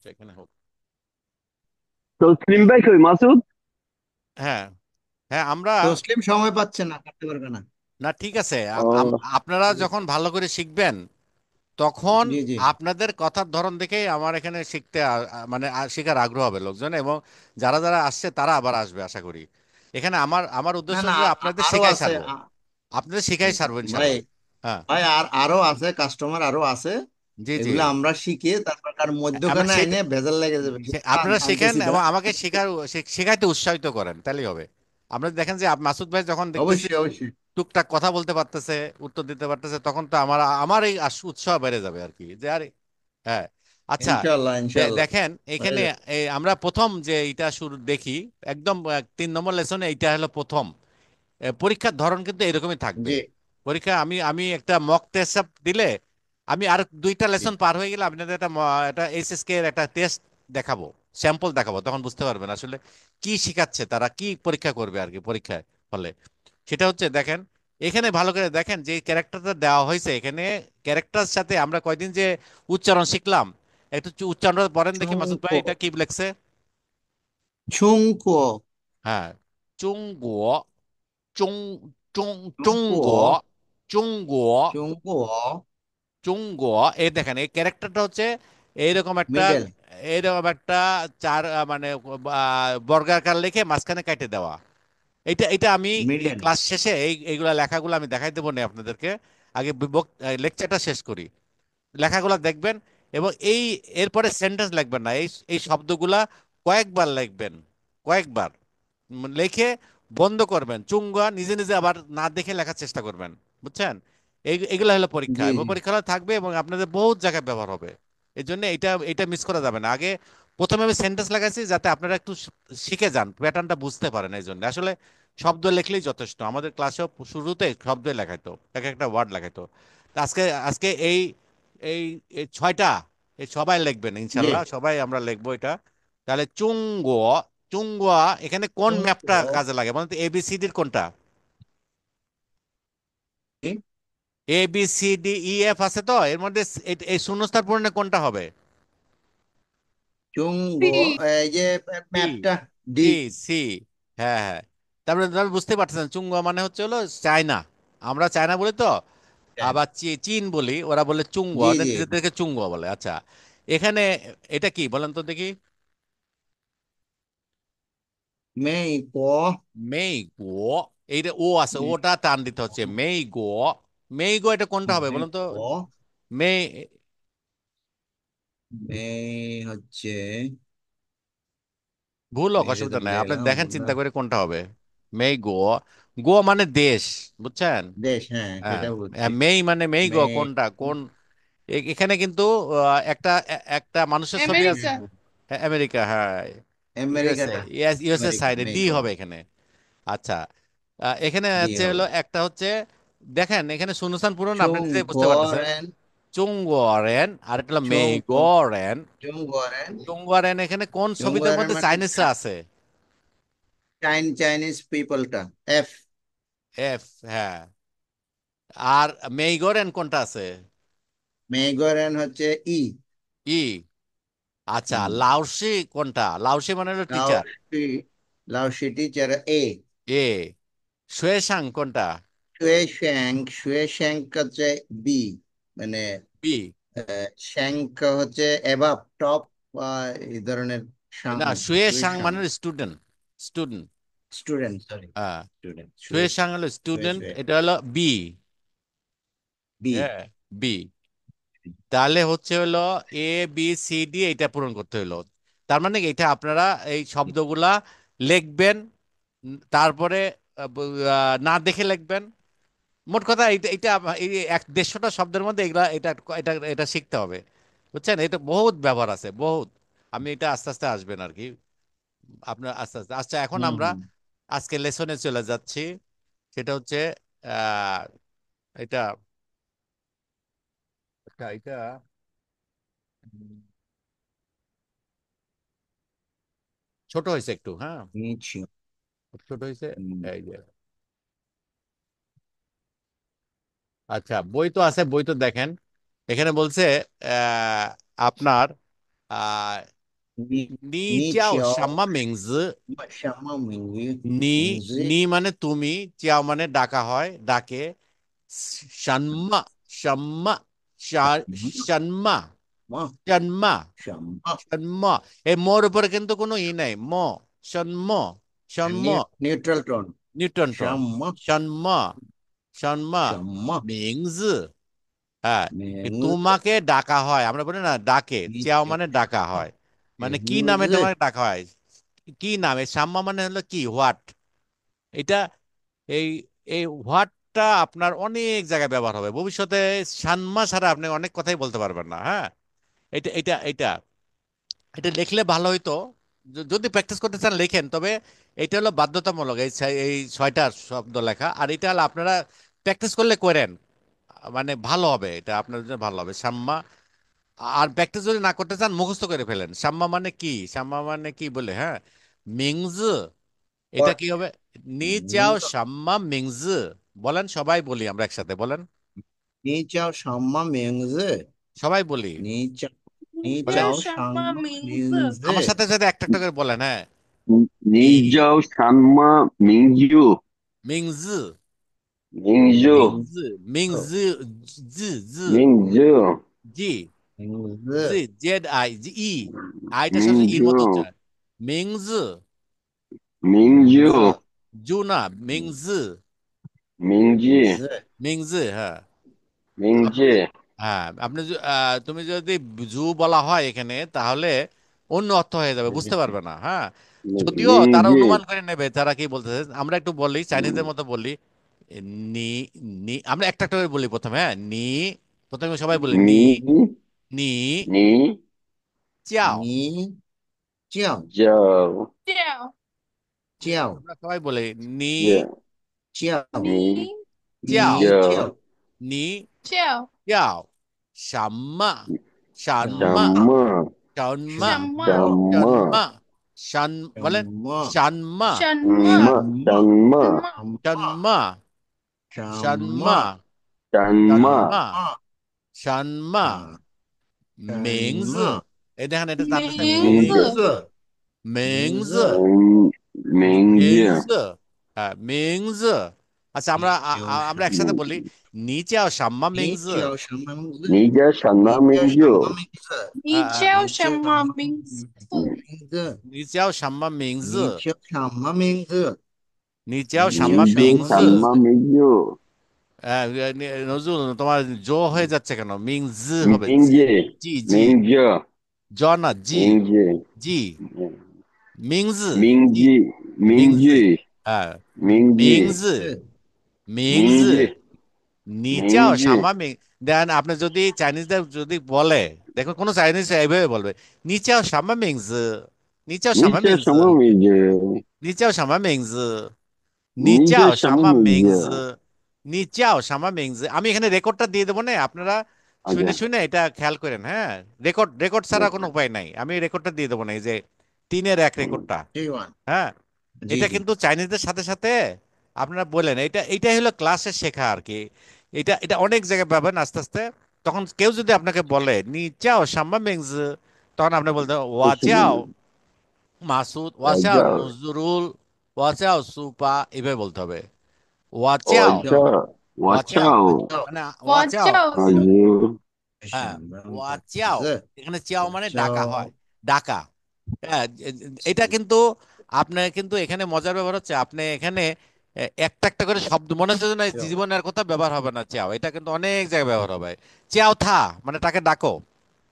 এখানে হোক। তো সেলিম ভাই কই মাসুদ? হ্যাঁ, হ্যাঁ আমরা। তসলিম সময় পাচ্ছে না, করতে পারবে না। না ঠিক আছে, ও, আপনারা যখন ভালো করে শিখবেন তখন জি জি। আপনাদের কথার ধরন দেখেই আমার এখানে শিখতে মানে শেখার আগ্রহ হবে লোকজন, এবং যারা যারা আসছে তারা আবার আসবে আশা করি। এখানে আমার আমার না উদ্দেশ্য না, হচ্ছে আপনাদের আরো শেখাই আছে। ছাড়বো। আপনাদের শেখাই ছাড়বো ভাই, ইনশাল্লাহ। হ্যাঁ। ভাই আর আরো আছে, কাস্টমার আরো আছে। জি জি। এগুলো আমরা শিখিয়ে তারপর তার আমরা মধ্যখানে সেটা এনে ভেজাল লেগে যাবে, আপনারা শেখেন আনতেছি না। এবং আমাকে শেখাইতে উৎসাহিত করেন, তাহলেই হবে। আপনারা দেখেন যে মাসুদ ভাই যখন দেখতেছি অবশ্যই অবশ্যই। টুকটাক কথা বলতে পারতেছে, উত্তর দিতে পারতেছে, তখন তো আমার আমার এই উৎসাহ বেড়ে যাবে আর কি, যে আরে। হ্যাঁ। আচ্ছা। ইনশাল্লাহ ইনশাল্লাহ। দেখেন হয়ে এখানে যাবে। আমরা প্রথম যে এটা শুরু দেখি, একদম 3 নম্বর লেসনে এইটা হলো প্রথম। পরীক্ষার ধরন কিন্তু এরকমই থাকবে। জি পরীক্ষা আমি আমি একটা মক টেস্ট দিলে, আমি আর 2টা জি। লেসন পার হয়ে গেলে আপনাদের একটা এইচএসকে এর একটা টেস্ট দেখাবো, স্যাম্পল দেখাবো, তখন বুঝতে পারবেন আসলে কি শিখাচ্ছে, তারা কি পরীক্ষা করবে আর কি পরীক্ষায় হলে। সেটা হচ্ছে দেখেন, এখানে ভালো করে দেখেন যে ক্যারেক্টারটা দেওয়া হয়েছে এখানে। ক্যারেক্টার সাথে আমরা কয়দিন যে উচ্চারণ শিখলাম, একটু উচ্চারণ পড়েন দেখি মাসুদ ভাই, ঝুমকো। এটা কি লেখছে। ঝুমকো। হ্যাঁ। চুং গুয়ো, চুং চুং চুং ঝুমকো। গুয়ো, চুং গুয়ো, ঝুমকো। চুঙ্গ। এই দেখেন এই ক্যারেক্টারটা হচ্ছে এইরকম একটা, মিডল। এইরকম একটা চার মানে বর্গাকার লিখে মাঝখানে কেটে দেওয়া। এটা এটা আমি মিডল। ক্লাস শেষে এইগুলা লেখাগুলো আমি দেখাই দেবো না আপনাদেরকে। আগে লেকচারটা শেষ করি, লেখাগুলো দেখবেন। এবং এরপরে সেন্টেন্স লিখবেন না, এই এই শব্দগুলা কয়েকবার লিখবেন, কয়েকবার লিখে বন্ধ করবেন, চুঙ্গা নিজে নিজে আবার না দেখে লেখার চেষ্টা করবেন। বুঝছেন? এগুলো হলো পরীক্ষা, জি এবং জি। পরীক্ষা হলে থাকবে এবং আপনাদের বহুত জায়গায় ব্যবহার হবে। এই জন্য এটা এটা মিস করা যাবে না। আগে প্রথমে আমি সেন্টেন্স লাগাইছি যাতে আপনারা একটু শিখে যান, প্যাটার্নটা বুঝতে পারেন। এই জন্য আসলে শব্দ লিখলেই যথেষ্ট। আমাদের ক্লাসেও শুরুতে শব্দ লেখাইতো, এক একটা ওয়ার্ড লেখাইতো। তা আজকে আজকে এই এই এই 6টা এই সবাই লিখবেন জি। ইনশাল্লাহ, সবাই আমরা লিখবো এটা। তাহলে চুঙ্গো, চুঙ্গুয়া এখানে কোন ম্যাপটা ঝুমকো। কাজে লাগে বলুন তো, এবিসিডির কোনটা? জি। A B C D E F আছে তো, এর মধ্যে এই শূন্যস্থান পূরণে কোনটা হবে? চুঙ্গো। এই যে সি। ম্যাপটা। ডি। সি। সি। হ্যাঁ হ্যাঁ। তারপরে তাহলে বুঝতে পারতেছেন চুঙ্গুয়া মানে হচ্ছে হলো চায়না। আমরা চায়না বলি তো, আবার চীন বলি, ওরা বলে চুঙ্গুয়া, জি ওদের জি। নিজেদেরকে চুঙ্গুয়া বলে। আচ্ছা, এখানে এটা কি বলেন তো দেখি। মেইকো। মেই গো, এইটা ও আছে, ওটা টান দিতে হচ্ছে, মেই গো। মেই গো এটা কোনটা হবে বলুন তো? মেইকো। মেই। হচ্ছে। ভুল হোক এই যে তো অসুবিধা নাই, ভুলে আপনি গেলাম দেখেন বললাম। চিন্তা করে কোনটা হবে। মেই গো, গো মানে দেশ, বুঝছেন? দেশ, হ্যাঁ হ্যাঁ। সেটা বুঝছি। মেই মানে মেই মে গো কোনটা কোন। এখানে কিন্তু একটা একটা মানুষের ছবি আছে। আমেরিকা। হ্যাঁ, আমেরিকা, হ্যাঁ। ইউএসএ। আমেরিকাটা। ইউএসএ আমেরিকা সাইডে ডি মেইকো। হবে এখানে। আচ্ছা। এখানে ডি হচ্ছে হলো হবে। একটা হচ্ছে, দেখেন এখানে শূন্যস্থান পূরণ আপনি নিজেই বুঝতে পারতেছেন। চুংগোরেন। চুঙ্গরেন আর এটা হলো চুংকো। মেইগরেন। চুংগোরেন। চুঙ্গরেন এখানে কোন ছবিটার চুংগোরেন মধ্যে মানে চাইনিজরা আছে? চাইনিজ পিপলটা। এফ। এফ। হ্যাঁ। আর মেইগরেন কোনটা আছে? মেইগোরেন হচ্ছে ই। ই। আচ্ছা, হুম। লাওসি কোনটা? লাওসি মানে হলো টিচার, লাওসি। লাওসি টিচার এ। এ। শুয়েশাং কোনটা? শুয়ে শ্যাং। শুয়ে শ্যাং হচ্ছে বি। মানে বি। শ্যাঙ্ক হচ্ছে এভাব টপ, এই ধরনের। শাং। না, শুয়ে শুয়েশাং শাং। মানে স্টুডেন্ট, স্টুডেন্ট। Student, sorry. হ্যাঁ। স্টুডেন্ট শুয়ে। শুয়েশাং হলো শুয়ে স্টুডেন্ট, শুয়ে। এটা হলো বি। বি। হ্যাঁ। বি। তাহলে হচ্ছে হলো এ বি সি ডি এটা পূরণ করতে হলো। তার মানে কি, এটা আপনারা এই শব্দগুলা লিখবেন, তারপরে না দেখে লিখবেন। মোট কথা এটা এটা এই 150টা শব্দের মধ্যে এগুলা এটা এটা এটা শিখতে হবে। বুঝছেন? এটা বহুত ব্যবহার আছে, বহুত। আমি এটা আস্তে আস্তে আসবেন আর কি, আপনার আস্তে আস্তে। আচ্ছা, এখন হুম আমরা হুম। আজকে লেসনে চলে যাচ্ছি। সেটা হচ্ছে আহ এটা এটা এটা উম, ছোট হয়েছে একটু, হ্যাঁ। নিচ্ছি। ছোট হয়েছে। হুম। এই যে, আচ্ছা বই তো আছে, বই তো দেখেন। এখানে বলছে আপনার 啊，你叫什你叫么名字？什么নি নি 名字？মানে তুমি, চিয়াও মানে ডাকা হয়, ডাকে. শানমা, শাম্মা, শানমা, 么 শানমা, 什么 শানমা. এই মোর উপরে কিন্তু কোনো ই নাই. শানম, শানম, neutral tone নিউটন টন. 什么 শানমা, শানমা, 什么 মিংজ. হ্যাঁ,名字？তোমাকে ডাকা হয়, আমরা বলি না ডাকে, 你 চেয়াও 叫 মানে ডাকা 什么 হয়. মানে কি 名 নামে 字？তোমাকে ডাকা হয়? কি নামে? সাম্মা মানে হলো কি, হোয়াট. এটা এই এই হোয়াটটা আপনার অনেক জায়গায় ব্যবহার হবে ভবিষ্যতে. সানমা ছাড়া আপনি অনেক কথাই বলতে পারবেন না. হ্যাঁ, এটা এটা এটা এটা লিখলে ভালো হইতো. যদি প্র্যাকটিস করতে চান লেখেন, তবে এটা হলো বাধ্যতামূলক, এই 6টা শব্দ লেখা. আর এটা হলো আপনারা প্র্যাকটিস করলে করেন, মানে ভালো হবে, এটা আপনার জন্য ভালো হবে. সাম্মা. আর প্র্যাকটিস যদি না করতে চান মুখস্থ করে ফেলেন. সাম্মা মানে কি, সাম্মা মানে কি বলে. হ্যাঁ, মিংজ. এটা What কি হবে? নি চাও 名字？সাম্মা মিংজ. বলেন, সবাই বলি আমরা একসাথে, বলেন. 你叫什么名字？সবাই বলি, 你叫你你বলেন.叫叫什什么么名字？名 আমার 字？সাথে সাথে একটা একটা করে বলেন. হ্যাঁ, 你 নি 叫什么名字？মিংজ, 名字，মিংজ, মিংজ, জি, জি, 名字，জি, 名 জি, 字？জেড আই, জি, ই. আইটা সবসময় 名 ইর মতো হচ্ছে. 字，মিংজ. 名 名 字， 字？জু না, মিংজ. 名 名 字，字？মিংজ. হ্যাঁ. 名 আপ- 字，হ্যাঁ, আপনি তুমি যদি জু বলা হয় এখানে, তাহলে অন্য অর্থ হয়ে যাবে, বুঝতে পারবে না. হ্যাঁ, যদিও 名 তারা অনুমান 字，করে নেবে তারা কি বলতেছে. আমরা একটু বলি, চাইনিজদের মতো বলি. এ, নি নি আমরা একটা একটা করে বলি প্রথমে. হ্যাঁ, নি. প্রথমে সবাই বলি নি. 你 নি 你 চাও. 你叫叫叫叫আমরা সবাই বলি নি 叫叫你你চাও. 你叫叫 নি 叫 চাও. শাম্মা, 什 什 শাম্মা, 么 么 শাম্মা, 什什什么么 শাম্মা. 么 শান 什 বলেন. 么 শাম্মা, 什什么什么什么什么么什么 শাম্মা, 什 শাম্মা, 么 什 什 么 শাম্মা, 么 শাম্মা. 什 মিংজ. 么 এই দেখেন, এটা টানতেছে. 名 名 মিংজ, 名字？字？名 মিংজ, 字名 মিংজ. 字 হ্যাঁ, মিংজ. আচ্ছা, আমরা 你叫什 আমরা একসাথে বলি. নি চাও শাম্মা 你 মিংজ. 叫什么名字？你叫什么你叫名字？什么名字？你叫什你叫么名字？名字？你叫什么名你字？叫什么名字？你叫什你么你叫什名字？叫什么名字？么名字？নজরুল, তোমার জো হয়ে যাচ্ছে কেন? মিংজ হবে,名字，জি, জি. 名字，জ না, জি, 名字，জি. মিংজ, 名 জি. 字，名 মিংজ. 字，হ্যাঁ, 名字，মিংজ, 是 মিংজ. 名字，নি চাও 名字，সামা মিং. দেন আপনি যদি চাইনিজদের যদি বলে, দেখো কোনো চাইনিজ এইভাবে বলবে, নি চাও সামা মিংজ, নি চাও 你 সামা 叫 মিংজ, 什么名字？নি চাও সামা মিংজ, 你 你叫 叫 什么 什么 名 名 字？字? 你叫什么名字? আমি এখানে রেকর্ডটা দিয়ে দেবো না, আপনারা শুনে আচ্ছা শুনে এটা খেয়াল করেন. হ্যাঁ, রেকর্ড রেকর্ড ছাড়া কোনো আচ্ছা উপায় নাই. আমি রেকর্ডটা দিয়ে দেবো না, এই যে 3-এর 1 রেকর্ডটা. 这碗，হ্যাঁ, জি এটা জি কিন্তু চাইনিজদের সাথে সাথে আপনারা বলেন. এইটাই হলো ক্লাসে শেখা আর কি. এটা অনেক জায়গায় পাবেন আস্তে আস্তে. তখন কেউ যদি আপনাকে বলে নি চাও সাম্মা মিংজ, তখন আপনি বলতে 这 ওয়া 什么？চাও মাসুদ, ওয়া 我 চাও 叫 নজরুল, ওয়া চাও সুপা, এভাবে বলতে হবে. 我 我 叫 叫叫我 我叫 我 叫 叫 মানে 我 我 叫. 叫啊有 হ্যাঁ, 什么 我 名 叫. 字？এখানে চাও 我 মানে ডাকা হয়, 叫 ডাকা. হ্যাঁ, এটা কিন্তু আপনার কিন্তু এখানে মজার ব্যাপার হচ্ছে, আপনি এখানে একটা একটা করে শব্দ মনে হচ্ছে যে না, 叫 জীবনের কথা ব্যবহার হবে না চাও, এটা কিন্তু অনেক জায়গায় ব্যবহার হবে. চাও থা মানে তাকে ডাকো.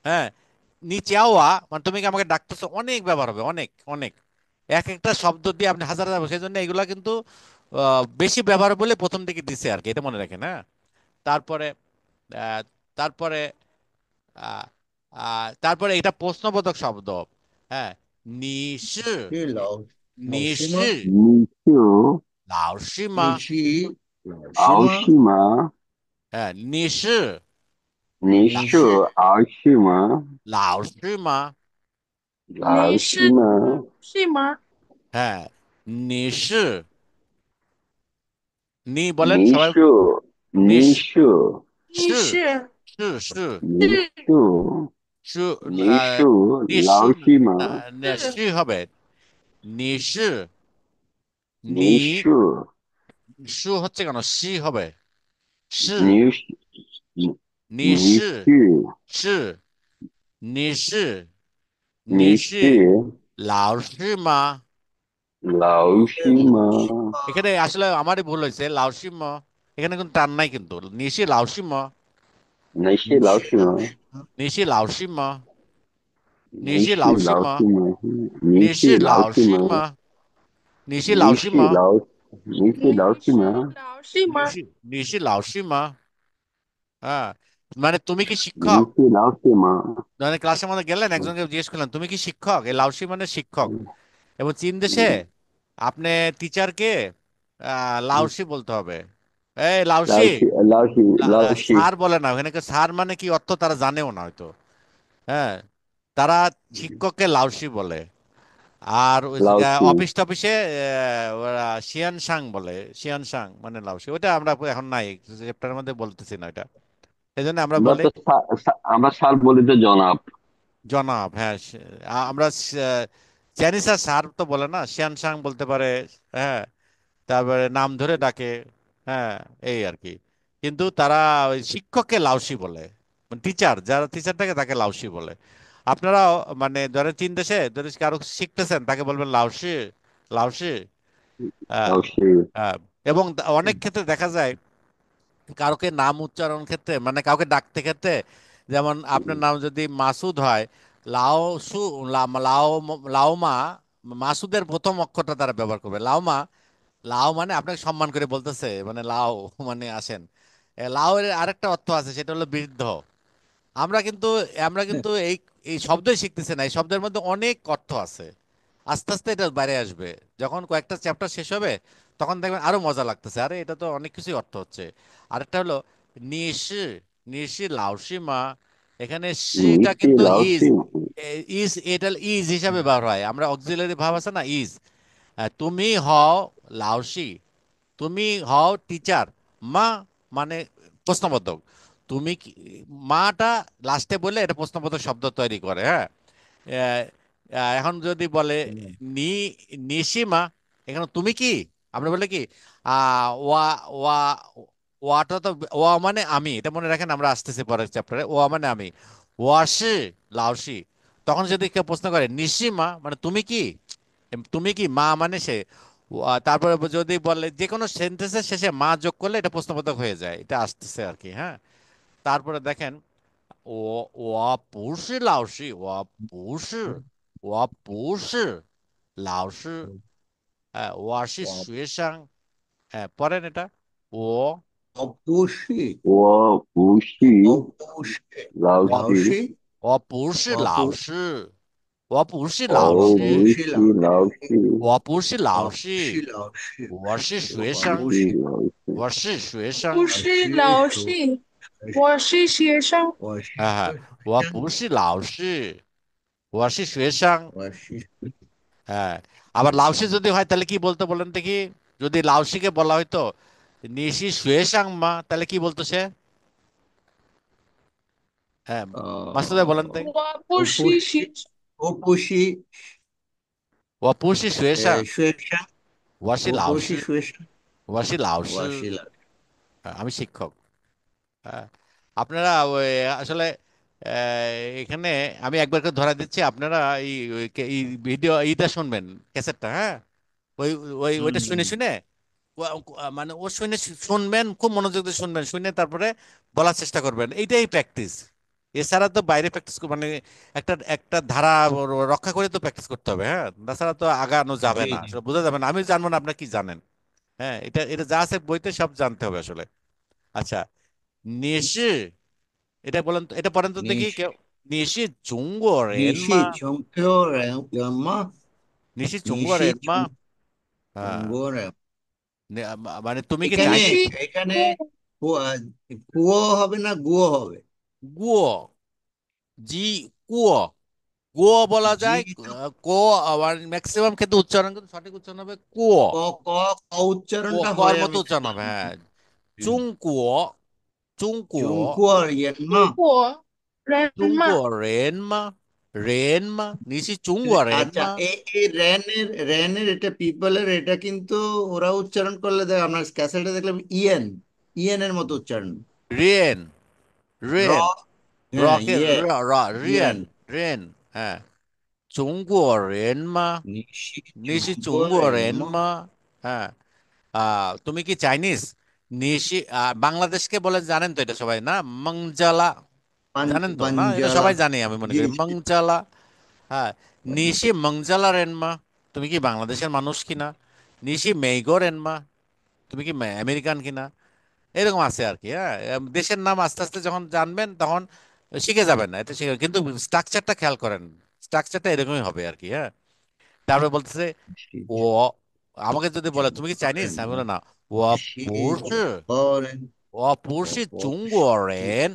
হ্যাঁ, নি চাওয়া মানে তুমি কি আমাকে ডাকতেছো, অনেক ব্যবহার হবে, অনেক অনেক. এক একটা শব্দ দিয়ে আপনি হাজার হাজার, সেই জন্য এগুলা কিন্তু বেশি ব্যবহার বলে প্রথম দিকে দিছে আর কি, এটা মনে রাখেন. হ্যাঁ, তারপরে আহ, তারপরে তারপরে এটা প্রশ্নবোধক শব্দ. হ্যাঁ, 你是是老师吗？你是你是老师你吗？是老师儿吗？戏吗？哎，你是你是你是儿戏吗？老师吗？儿你是戏吗？是吗？哎，你是你বলেন你是সবাই. 你你是是你是是是是你是是 সু আহ, 你是 নিশু 老师吗？সি হবে নিশু নি 你是 সু হচ্ছে কেন সি হবে সু 你是你你 নিশু 是 সু নিশু 你 নিশি 是 লাও সি মা 老师吗？এখানে আসলে আমারই ভুল হয়েছে লাউসিম এখানে কিন্তু টান নাই কিন্তু নিশি লাউসিম 你是老师吗？নিশি লাউসিম 你 নিশি 是 লাউসিম 老师吗？你 নিশি 是老师 লাউসিম 吗？নিশি 你 লাউসিম 是老你是老师 নিশি 吗？老师吗？নিশি নিশি লাউসিম হ্যাঁ মানে তুমি কি 你 শিক্ষক 是老师吗？মানে ক্লাসের মধ্যে গেলেন একজনকে জিজ্ঞেস করলেন তুমি কি শিক্ষক এই লাউসি মানে শিক্ষক এবং চীন দেশে আপনি টিচারকে লাউসি বলতে হবে এই লাউসি 老师，স্যার বলে না ওখানে স্যার মানে কি অর্থ তারা জানেও না হয়তো হ্যাঁ তারা শিক্ষককে লাউসি বলে আর অফিস টফিসে ওরা শিয়ান সাং বলে শিয়ান সাং মানে লাউসি ওটা আমরা এখন নাই চ্যাপ্টারের মধ্যে বলতেছি না এটা এই জন্য আমরা আমরা বলি তো আমরা স্যার বলি তো জনাব। জনাব হ্যাঁ আমরা চাইনিজ আর স্যার তো বলে না শিয়ান সাং বলতে পারে হ্যাঁ তারপরে নাম ধরে ডাকে হ্যাঁ এই আর কি কিন্তু তারা ওই শিক্ষককে লাউসি বলে টিচার যারা টিচার থাকে তাকে লাউসি বলে আপনারাও মানে ধরেন চীন দেশে ধরে কারো শিখতেছেন তাকে বলবেন লাউসি লাউসি হ্যাঁ 老师，হ্যাঁ এবং অনেক ক্ষেত্রে দেখা যায় কাউকে নাম উচ্চারণ ক্ষেত্রে মানে কাউকে ডাকতে ক্ষেত্রে যেমন আপনার নাম যদি মাসুদ হয় লাও সু লাও লাওমা মাসুদের প্রথম অক্ষরটা তারা ব্যবহার করবে লাওমা লাও মানে আপনাকে সম্মান করে বলতেছে মানে লাও মানে আসেন লাও এর আরেকটা অর্থ আছে সেটা হলো বৃদ্ধ আমরা কিন্তু আমরা কিন্তু এই এই শব্দই শিখতেছি না এই শব্দের মধ্যে অনেক অর্থ আছে আস্তে আস্তে এটা বাইরে আসবে যখন কয়েকটা চ্যাপ্টার শেষ হবে তখন দেখবেন আরো মজা লাগতেছে আরে এটা তো অনেক কিছুই অর্থ হচ্ছে আরেকটা হলো নিশি নিশি লাউসিমা এখানে সিটা 你是 কিন্তু 老 ইজ 师，ইজ এটা ইজ হিসাবে ব্যবহার হয় আমরা অক্সিলারি ভাব আছে না ইজ তুমি হও লাউসি তুমি হও টিচার মা মানে প্রশ্নবোধক তুমি কি মাটা লাস্টে বলে এটা প্রশ্নবোধক শব্দ তৈরি করে হ্যাঁ আহ, এখন যদি বলে নি নিশিমা এখানে তুমি কি আমরা বলে কি ওয়া ওয়া ওয়াটা তো ওয়া মানে আমি এটা মনে রাখেন আমরা আসতেছি পরের চ্যাপ্টারে ওয়া মানে আমি ওয়াশি লাওশি তখন যদি কেউ প্রশ্ন করে নিশিমা মানে তুমি কি তুমি কি মা মানে সে তারপরে যদি বলে যে কোনো সেন্টেন্সের শেষে মা যোগ করলে এটা প্রশ্নবোধক হয়ে যায় এটা আসতেছে আর কি হ্যাঁ তারপরে দেখেন我不是老师我不是老师我是学生পড়েন এটা ও অপুষি 我不是 অপুষি 老 লাউসি 师，অপু 我不是老师我不是老师 我不 অপুষি 是老 লাউসি 师，অপুষি 我不是老师 লাউসি 我是学生我是 অপুষি 老师，我是学生不是 লাউসি 老师，我是学生。অশি 我不是老师我是学生 অশি হ্যাঁ আবার লাউসি যদি হয় তাহলে কি বলতো বলেন দেখি যদি লাউসিকে বলা হয়তো নিশি শুয়েশাং মা তাহলে কি বলতো সে হ্যাঁ মাসুদ ভাই বলেন তো 我不是 অপুষি 学生，অপুষি 我不是学生সুয়েশা অপুষি 我是老师 সুয়েশা 我是老师 অশি লাউ আমি শিক্ষক হ্যাঁ আপনারা ওই আসলে এখানে আমি একবার করে ধরা দিচ্ছি আপনারা এই এই ভিডিও এইটা শুনবেন ক্যাসেটটা হ্যাঁ ওই ওইটা শুনে শুনে মানে ও শুনে শুনবেন খুব মনোযোগ দিয়ে শুনবেন শুনে তারপরে বলার চেষ্টা করবেন এইটাই প্র্যাকটিস এছাড়া তো বাইরে প্র্যাকটিস মানে একটা একটা ধারা রক্ষা করে তো প্র্যাকটিস করতে হবে হ্যাঁ তাছাড়া তো আগানো যাবে জি না জি আসলে বোঝা যাবে না আমি জানবো না আপনার কি জানেন হ্যাঁ এটা এটা যা আছে বইতে সব জানতে হবে আসলে আচ্ছা নিশি এটা বলেন তো এটা পড়েন তো দেখি নিশ কেউ নিশি জুঙ্গো রেন নিশি মা চংকেও রেমা নিশি জুঙ্গো নিশি রেন মা হ্যাঁ চঙ্গো মানে তুমি কি এখানে চাইনিজ 你是 এখানে কুয়ো হবে না গুয়ো হবে গুয়ো জি কুয়ো কুয়ো বলা জি যায় তো কো আবার ম্যাক্সিমাম ক্ষেত্রে উচ্চারণ কিন্তু সঠিক উচ্চারণ হবে কুয়ো ক ক ক উচ্চারণটা কর হয় মতো আমি উচ্চারণ হবে হ্যাঁ হুম। চুং কুয়ো চুং কুয়ো 中国人嘛，中国人 চুঙ্গো 嘛， রেন মা, রেন মা, নিশি চুঙ্গো রেন আচ্ছা, মা। এই র্যানের এটা পিপলের, এটা কিন্তু ওরা উচ্চারণ করলে দেখ, আপনার ক্যাসেটে দেখলাম ইয়েন, ইয়েনের মতো উচ্চারণ। রিয়েন, র, রিয়েন, হ্যাঁ, রকে ইয়ে, রিয়েন, ইয়েন। রিয়েন, হ্যাঁ। চুঙ্গো রেন মা, নিশি নিশি চুঙ্গ চুঙ্গো রেন রেনমা। মা। হ্যাঁ। তুমি কি চাইনিজ? নিশি বাংলাদেশকে বলে জানেন তো এটা সবাই না? মংজালা, জানেন তো না? এটা পাঞ্জালা। সবাই জানে আমি মনে জি করি জি। মংজালা। হ্যাঁ। নিশি মংজালা রেনমা, তুমি কি বাংলাদেশের মানুষ কিনা? নিশি মেইগো রেনমা, তুমি কি আমেরিকান কিনা? এরকম আছে আর কি। হ্যাঁ, দেশের নাম আস্তে আস্তে যখন জানবেন তখন শিখে যাবেন না, এটা শিখে, কিন্তু স্ট্রাকচারটা খেয়াল করেন, স্ট্রাকচারটা এরকমই হবে আর কি। হ্যাঁ। তারপরে বলতেছে নিশি ও, আমাকে যদি বলে তুমি কি চুঙ্গ চাইনিজ, আমি রেনমা। বলে না। ও 西 不是，国人，我不是我不中是国人，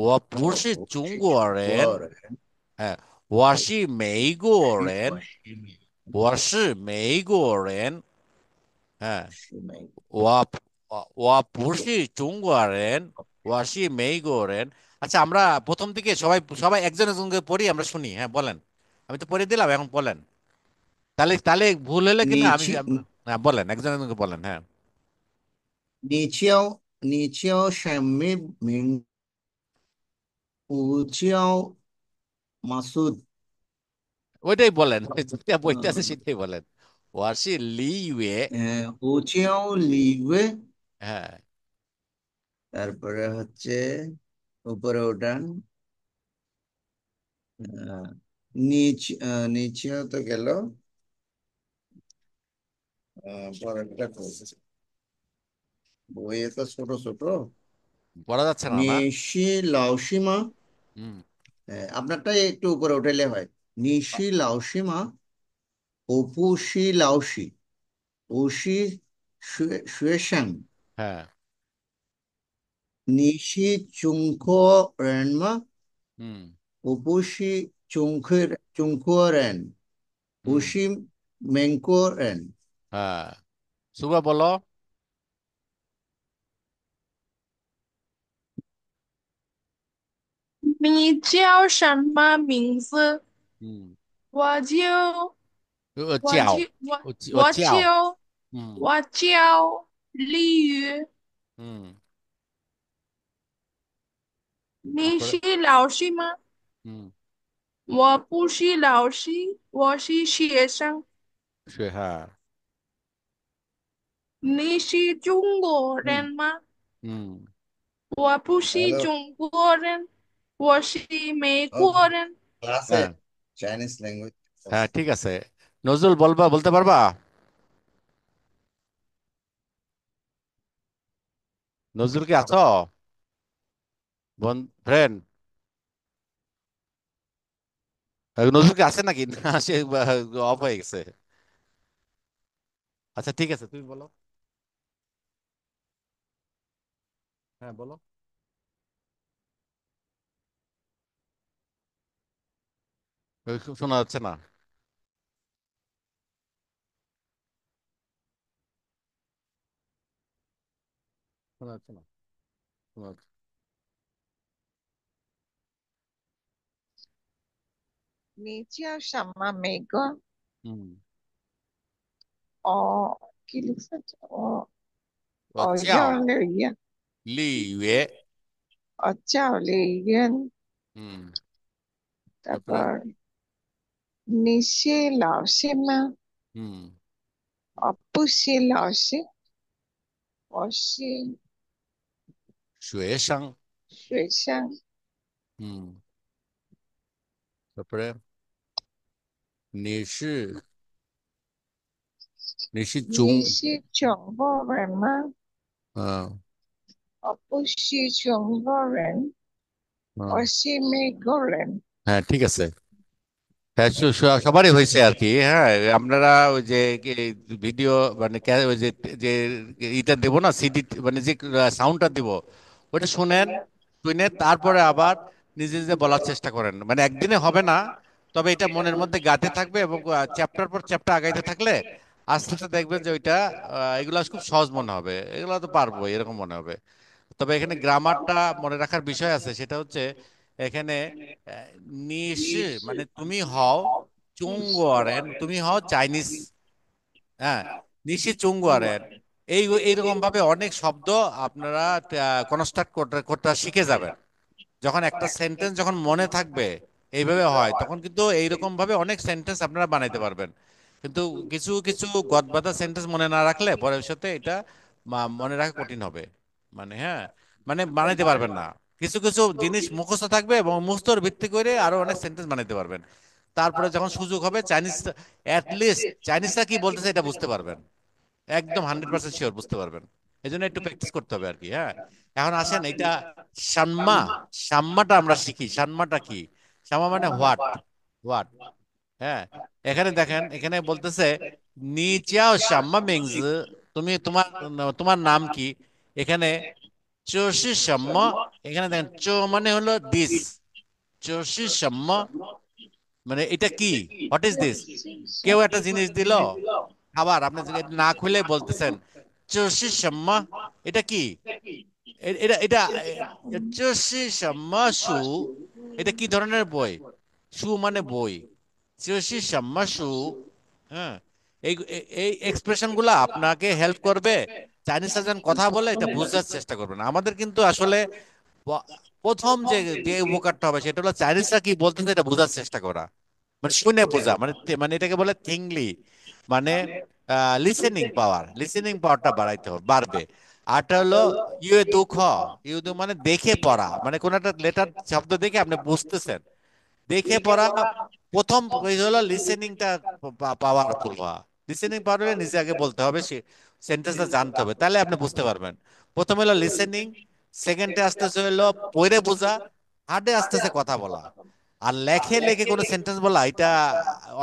我不是我不中是中国人，国人，哎，我是美国人，我是美，我是美国人，哎，是美国。我不是中国人，我是美国人। আচ্ছা, আমরা প্রথম দিকে সবাই সবাই একজন একজনকে পড়ি, আমরা শুনি। হ্যাঁ, বলেন। আমি তো পড়ে দিলাম, এখন বলেন। তাহলে তাহলে ভুল হলে কিনা আমি, নিচি হ্যাঁ বলেন, একজন একজনকে বলেন। হ্যাঁ, 你叫什么名？我叫马苏。ওইটাই বলেন, যেটা বইতে আছে 嗯，সেটাই বলেন। 我是李宇。我叫李伟। হ্যাঁ। তারপরে হচ্ছে উপরে উঠান। আহ, নিচেও তো গেল। পরেরটা করছে, বইয়ে তো ছোট ছোট। পড়া যাচ্ছে না না? নিশি লাউসীমা। হুম। আপনারটাই একটু উপরে উঠাইলে হয়। নিশি লাউসীমা, ওপুশি লাউসি, ওশি শুয়েশাং, হ্যাঁ। নিশি চুংখো রেনমা, হুম। ওপুশি চুংখো রেন, হুম। ওশি মেংকো রেন। হ্যাঁ, সুবা বলো। 你叫什么名字？হুম। 我就我叫，就我我我叫。就হুম।我叫丽宇。হুম। 你 তারপরে 是老师吗？হুম। 我不是老师，我是学生。হ্যাঁ। হুম।你是中国হুম।人吗？হুম। 我不是 হ্যালো। 中国人，我是美 ও 国人。ক্লাসে হ্যাঁ। Chinese language. হ্যাঁ, ঠিক আছে। নজরুল, বলতে পারবা? নজরুল কি আছো? ফ্রেন্ড, নজরুল কি আছে নাকি? না, সে অফ হয়ে গেছে। আচ্ছা, ঠিক আছে, তুমি বলো। হ্যাঁ, বলো। শোনা যাচ্ছে না, শোনা যাচ্ছে না, শোনা যাচ্ছে। 你叫什么美国？হুম। 哦，给你说哦，ও哦，চাও, 幼儿园，লি ইয়ে। 哦，教理园，হুম। 那 তারপরে 个你是老师吗？হুম। 哦，不是老师，我是学生。学生。হুম। তারপরে你是你是你中，是中国人吗？嗯我不是中国人，我嗯，是美国人。হ্যাঁ, ঠিক আছে। হ্যাঁ, সবারই হয়েছে আর কি। হ্যাঁ, আপনারা ওই যে ভিডিও, মানে ওই যে যে ইটা দেবো না, সিডি, মানে যে সাউন্ডটা দিব, ওটা শুনেন। শুনে তারপরে আবার নিজে নিজে বলার চেষ্টা করেন। মানে একদিনে হবে না, তবে এটা মনের মধ্যে গাঁথে থাকবে, এবং চ্যাপ্টার পর চ্যাপ্টার আগাইতে থাকলে আস্তে আস্তে দেখবেন যে ওইটা, এগুলা খুব সহজ মনে হবে, এগুলো তো পারবো এরকম মনে হবে। তবে এখানে গ্রামারটা মনে রাখার বিষয় আছে, সেটা হচ্ছে এখানে নিশি মানে তুমি হও চুঙ্গরেন, তুমি হও চাইনিজ। হ্যাঁ, নিশি চুঙ্গরেন। এইরকম ভাবে অনেক শব্দ আপনারা কনস্ট্রাক্ট করতে করতে শিখে যাবেন। যখন একটা সেন্টেন্স যখন মনে থাকবে এইভাবে হয়, তখন কিন্তু এইরকম ভাবে অনেক সেন্টেন্স আপনারা বানাইতে পারবেন। কিন্তু কিছু কিছু গদবাঁধা সেন্টেন্স মনে না রাখলে ভবিষ্যতে এটা মনে রাখা কঠিন হবে। মানে হ্যাঁ, মানে বানাইতে পারবেন না। কিছু কিছু জিনিস মুখস্থ থাকবে এবং মুখস্থর ভিত্তি করে আরো অনেক সেন্টেন্স বানাইতে পারবেন। তারপরে যখন সুযোগ হবে চাইনিজ, লিস্ট চাইনিজরা কি বলতেছে এটা বুঝতে পারবেন। একদম 100% শিওর বুঝতে পারবেন। এই জন্য একটু প্র্যাকটিস করতে হবে আর কি। হ্যাঁ, এখন আসেন এটা সাম্মা। সাম্মাটা আমরা শিখি। সাম্মাটা কি? সাম্মা মানে হোয়াট। হোয়াট। হ্যাঁ, এখানে দেখেন, এখানে বলতেছে নিচাও সাম্মা মিংজ, তুমি তোমার তোমার নাম কি? এখানে চষি সাম্মা। এখানে দেখেন চো মানে হলো দিস, চষি সাম্মা মানে এটা কি, হোয়াট ইজ দিস। কেউ একটা জিনিস দিল, খাবার, আপনি যদি এটা না খুলে বলতেছেন চষি সাম্মা, এটা কি? এটা এটা চষি সাম্মা শু, এটা কি ধরনের বই? শু মানে বই। চষি সাম্মা শু। হ্যাঁ, এই এই এক্সপ্রেশন গুলা আপনাকে হেল্প করবে। চাইনিজরা যখন কথা বলে এটা বুঝার চেষ্টা করবেন। আমাদের কিন্তু আসলে প- প্রথম যে যে উপকারটা হবে সেটা হলো চাইনিজরা কি বলতেছে এটা বোঝার চেষ্টা করা, মানে শুনে বোঝা, মানে মানে এটাকে বলে থিংলি, মানে লিসেনিং পাওয়ার। লিসেনিং পাওয়ারটা বাড়াইতে হবে, বাড়বে। আরটা হলো ইউ দুঃখ। ইউ দু মানে দেখে পড়া, মানে কোন একটা লেটার শব্দ দেখে আপনি বুঝতেছেন, দেখে পড়া। প্রথম এই হলো লিসেনিংটা পাওয়ারফুল হওয়া। লিসেনিং পাওয়ার হলে নিজে আগে বলতে হবে, সে সেন্টেন্সটা জানতে হবে, তাহলে আপনি বুঝতে পারবেন। প্রথম হলো লিসেনিং, সেকেন্ডে আসতেছে হলো পড়ে বোঝা, থার্ডে আসতেছে কথা বলা। আর লেখে লেখে কোনো সেন্টেন্স বলা এটা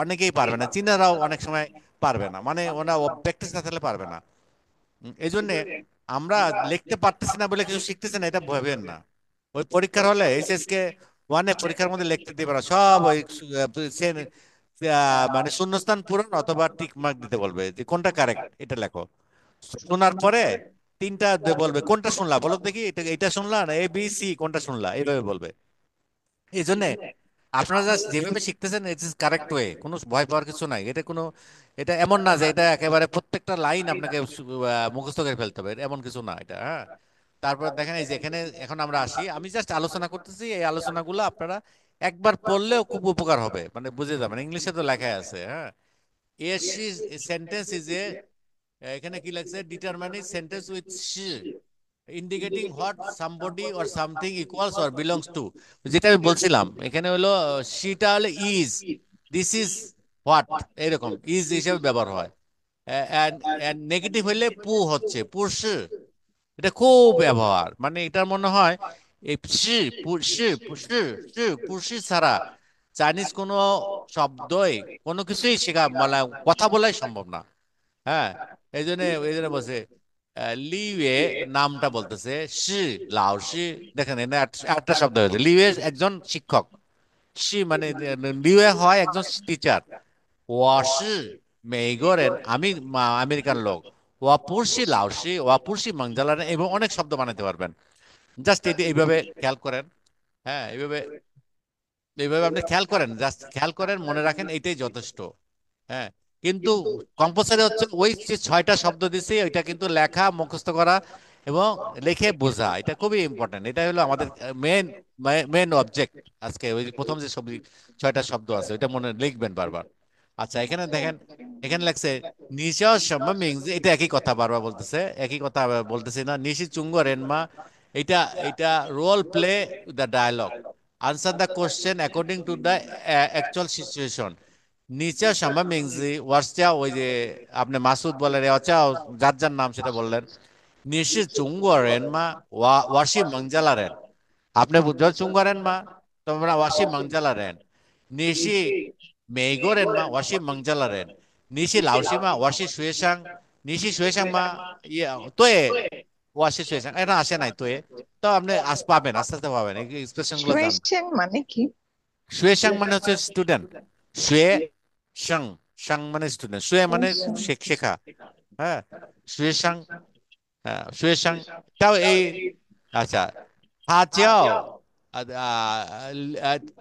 অনেকেই পারবে না, চীনারাও অনেক সময় পারবে না, মানে ওরা প্র্যাকটিস না থাকলে পারবে না। এই জন্য আমরা লিখতে পারতেছি না বলে কিছু শিখতেছি না এটা ভাবেন না। ওই পরীক্ষার হলে এইচএসকে ওয়ানে পরীক্ষার মধ্যে লিখতে দিবে না, সব ওই মানে শূন্যস্থান পূরণ অথবা টিক মার্ক দিতে বলবে যে কোনটা কারেক্ট এটা লেখো। শোনার পরে তিনটা বলবে কোনটা শুনলা বলো দেখি, এটা এটা শুনলা না এ বি সি কোনটা শুনলা, এইভাবে বলবে। এই জন্য আপনারা জাস্ট যেভাবে শিখতেছেন ইট ইজ কারেক্ট ওয়ে, কোনো ভয় পাওয়ার কিছু নাই। এটা কোনো, এটা এমন না যে এটা একেবারে প্রত্যেকটা লাইন আপনাকে মুখস্থ করে ফেলতে হবে, এমন কিছু না এটা। হ্যাঁ, তারপর দেখেন এই যে এখানে এখন আমরা আসি, আমি জাস্ট আলোচনা করতেছি, এই আলোচনাগুলো আপনারা একবার পড়লেও খুব উপকার হবে, মানে বুঝে যাবেন। ইংলিশে তো লেখাই আছে। হ্যাঁ, এ সেন্টেন্স ইজ এ, এখানে কি লাগছে, determining sentence with she indicating what somebody or something equals or belongs to. যেটা আমি বলছিলাম এখানে হলো সিটা হলো ইজ, দিস ইজ হোয়াট, এরকম ইজ হিসেবে ব্যবহার হয়। নেগেটিভ হইলে পু হচ্ছে পুরুষ, এটা খুব ব্যবহার, মানে এটার মনে হয় এই পুরুষি ছাড়া চাইনিজ কোনো শব্দই কোনো কিছুই শেখা মানে কথা বলাই সম্ভব না। হ্যাঁ, এই জন্য বলছে লিওয়ে নামটা বলতেছে শি লাও শি। দেখেন এখানে একটা শব্দ হয়েছে, লিওয়ে একজন শিক্ষক, শি মানে লিওয়ে হয় একজন টিচার। ওয়াশি মেইগরেন আমি আমেরিকান লোক। ওয়াপুরশি লাওশি ওয়াপুরশি মঞ্জালারেন, এবং অনেক শব্দ বানাতে পারবেন। জাস্ট এটি এইভাবে খেয়াল করেন। হ্যাঁ, এইভাবে এইভাবে আপনি খেয়াল করেন, জাস্ট খেয়াল করেন, মনে রাখেন, এইটাই যথেষ্ট। হ্যাঁ, কিন্তু কম্পালসারি হচ্ছে ওই যে 6টা শব্দ দিছি ওইটা কিন্তু লেখা মুখস্থ করা এবং লিখে বোঝা, এটা খুবই ইম্পর্টেন্ট। এটা হলো আমাদের মেন মেন অবজেক্ট। আজকে ওই যে প্রথম যে 6টা শব্দ আছে ওইটা মনে লিখবেন বারবার। আচ্ছা, এখানে দেখেন, এখানে লাগছে নিশা মিংস, এটা একই কথা বারবার বলতেছে, একই কথা বলতেছে না, নিশি চুঙ্গ রেনমা। এটা এটা role play the dialogue, answer the question according to the actual situation. নিচা শ্যামা মিংজি ওয়ার্সা, ওই যে আপনি মাসুদ বলেন ওচা, যার যার নাম সেটা বললেন। নিশি চুঙ্গরেন মা ওয়াসি মঞ্জালারেন, আপনি বুঝছো চুঙ্গরেন মা, তোমরা ওয়াসি মঞ্জালারেন। নিশি মেইগোরেন মা ওয়াসি মঞ্জালারেন। নিশি লাউসিমা ওয়াসি সুয়েসাং, নিশি সুয়েসাং মা ইয়ে তোয়ে ওয়াসি সুয়েসাং, এটা আসে নাই তোয়ে। তো আপনি পাবেন, আস্তে আস্তে পাবেন এই এক্সপ্রেশন গুলো জান। শুয়েছেন মানে কি? শুয়েসাং মানে হচ্ছে স্টুডেন্ট, শুয়ে সাং, সাং মানে স্টুডেন্ট, শুয়ে মানে আচ্ছা। শেখা। হ্যাঁ, শুয়ে সাং। হ্যাঁ, শুয়ে সাং। তাও এই, আচ্ছা, হা যাও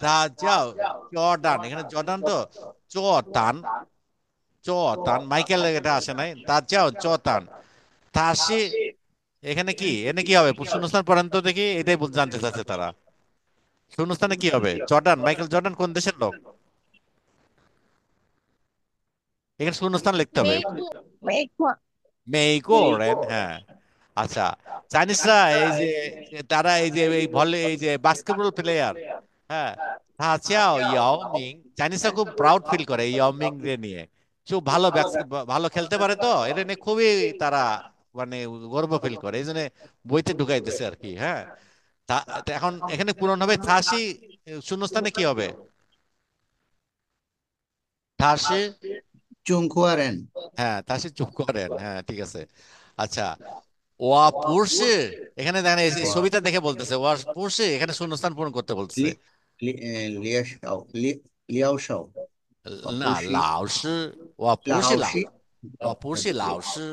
তা যাও জর্ডান, এখানে জর্ডান তো জর্দান, জর্দান মাইকেল এটা আসে নাই, তা যাও জর্দান তাসি, এখানে কি এনে কি হবে শূন্যস্থান পড়েন তো দেখি, এটাই জানতে চাচ্ছে তারা। শূন্যস্থানে কি হবে? জর্ডান, মাইকেল জর্ডান কোন দেশের লোক? এখানে শূন্যস্থান লিখতে হবে। 美国，মেইকোরেন, হ্যাঁ। আচ্ছা, চাইনিজরা এই যে তারা এই যে এই ভলে এই যে বাস্কেটবল প্লেয়ার, হ্যাঁ, হ্যাঁ চাও ইয়াও মিং, চাইনিজরা খুব প্রাউড ফিল করে ইয়াও মিং রে নিয়ে। খুব ভালো ভালো খেলতে পারে তো এটা নিয়ে খুবই তারা মানে গর্ব ফিল করে, এই জন্য বইতে ঢুকাই দিছে আর কি, হ্যাঁ। তা এখন এখানে পূরণ হবে থাসি, শূন্যস্থানে কি হবে? থাসি, চুংখুয়ারেন। হ্যাঁ থাসি চুপ করেন, হ্যাঁ ঠিক আছে। আচ্ছা, ওয়া পুরুষে, এখানে দেখেন এই ছবিটা দেখে বলতেছে ওয়া পুরুষে, এখানে শূন্যস্থান পূরণ করতে বলছে। লিয়াশাও, লিয়াওশাও, না, অপুষি, লাউসি, ওয়া পুরুষে লাওশি। ওয়া পুরুষে লাউসি,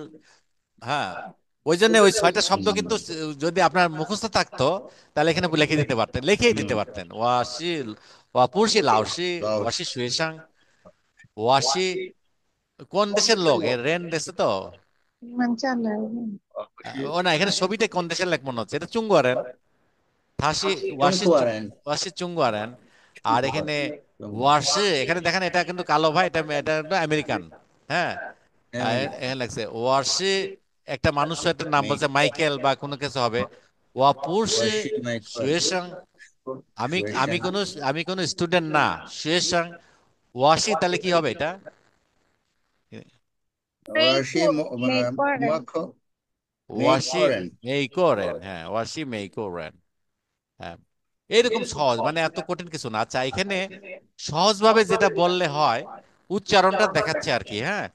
হ্যাঁ। ওই জন্য ওই ছয়টা শব্দ কিন্তু যদি আপনার মুখস্থ থাকতো তাহলে এখানে লিখে দিতে পারতেন, লিখেই দিতে পারতেন। ওয়াশি, ওয়া পুরুষে লাউসি, লাওস। ওয়াশি শুয়েশাং, ওয়াশি কোন দেশের লোক? এর রেন দেশে তো। 你们叫哪个？ও না, এখানে ছবিটা কোন দেশের লেখ মনে হচ্ছে, এটা চুঙ্গুয়ারেন, থাসি ওয়াশি চুংখুয়ারেন। ওয়াশি চুঙ্গুয়ারেন। আর এখানে ওয়াশি, এখানে দেখেন এটা কিন্তু কালো ভাই, এটা এটা কিন্তু আমেরিকান, হ্যাঁ। এখানে লাগছে ওয়াশি, একটা মানুষ একটা নাম বলছে মাইকেল বা কোনো কিছু হবে। ওয়াপুরশি ওয়াশি মাইকেল। শুয়েশাং, আমি আমি শুয়েশাং। কোনো আমি কোনো স্টুডেন্ট না, শুয়েশাং ওয়াশি, তাহলে কি হবে এটা? Washi 美国人，মুয়াখো, washi মেইকোরেন। মেইকোরেন, হ্যাঁ ওয়াশি মেইকোরেন, হ্যাঁ। এইরকম সহজ, মানে এত কঠিন কিছু না। আচ্ছা, এখানে সহজভাবে যেটা বললে হয় উচ্চারণটা দেখাচ্ছে আর কি, হ্যাঁ।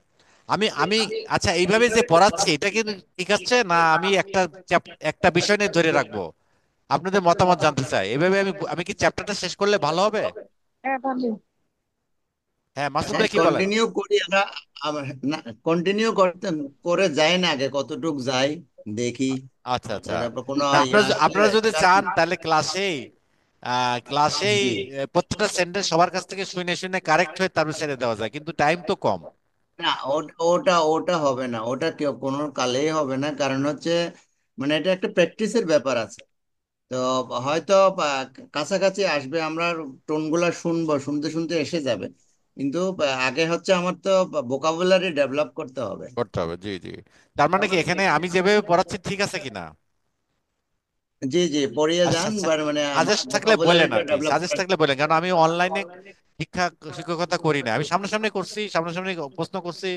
আমি আমি আচ্ছা, এইভাবে যে পড়াচ্ছি এটা কি ঠিক আছে না আমি একটা একটা বিষয় নিয়ে ধরে রাখবো? আপনাদের মতামত জানতে চাই। এভাবে আমি আমি কি চ্যাপ্টারটা শেষ করলে ভালো হবে? 哎，宝贝，হ্যাঁ, মাসুদ হ্যাঁ, ভাই কি বলেন? কন্টিনিউ করি আমরা। না, কন্টিনিউ করতে করে যাই না, আগে কতটুক যাই দেখি। আচ্ছা আচ্ছা, তারপর কোনো তা ইয়ে আপনারা আসলে আপনারা যদি start চান করি। তাহলে ক্লাসেই জি। প্রত্যেকটা সেন্টেন্স সবার কাছ থেকে শুনে শুনে কারেক্ট হয়ে তারপর ছেড়ে দেওয়া যায়, কিন্তু টাইম তো কম। না, ওটা ওটা হবে না, ওটা কেউ কোনো কালেই হবে না, কারণ হচ্ছে মানে এটা একটা প্র্যাকটিসের ব্যাপার আছে। তো হয়তো কাছাকাছি আসবে, আমরা টোনগুলা শুনবো, শুনতে শুনতে এসে যাবে। কিন্তু আগে হচ্ছে আমার তো ভোকাবুলারি ডেভেলপ করতে হবে। করতে হবে, জি জি। তার মানে কি এখানে আমি যেভাবে পড়াচ্ছি ঠিক আছে কিনা? জি জি, পড়িয়ে আচ্ছা যান, আচ্ছা, মানে আমার সাজেস্ট থাকলে বলেন ভোকাবুলারিটা আর কি, ডেভেলপ সাজেস্ট করার। থাকলে বলেন, কারণ আমি অনলাইনে শিক্ষা শিক্ষকতা করি না, আমি সামনাসামনি করছি, সামনাসামনি প্রশ্ন করছি,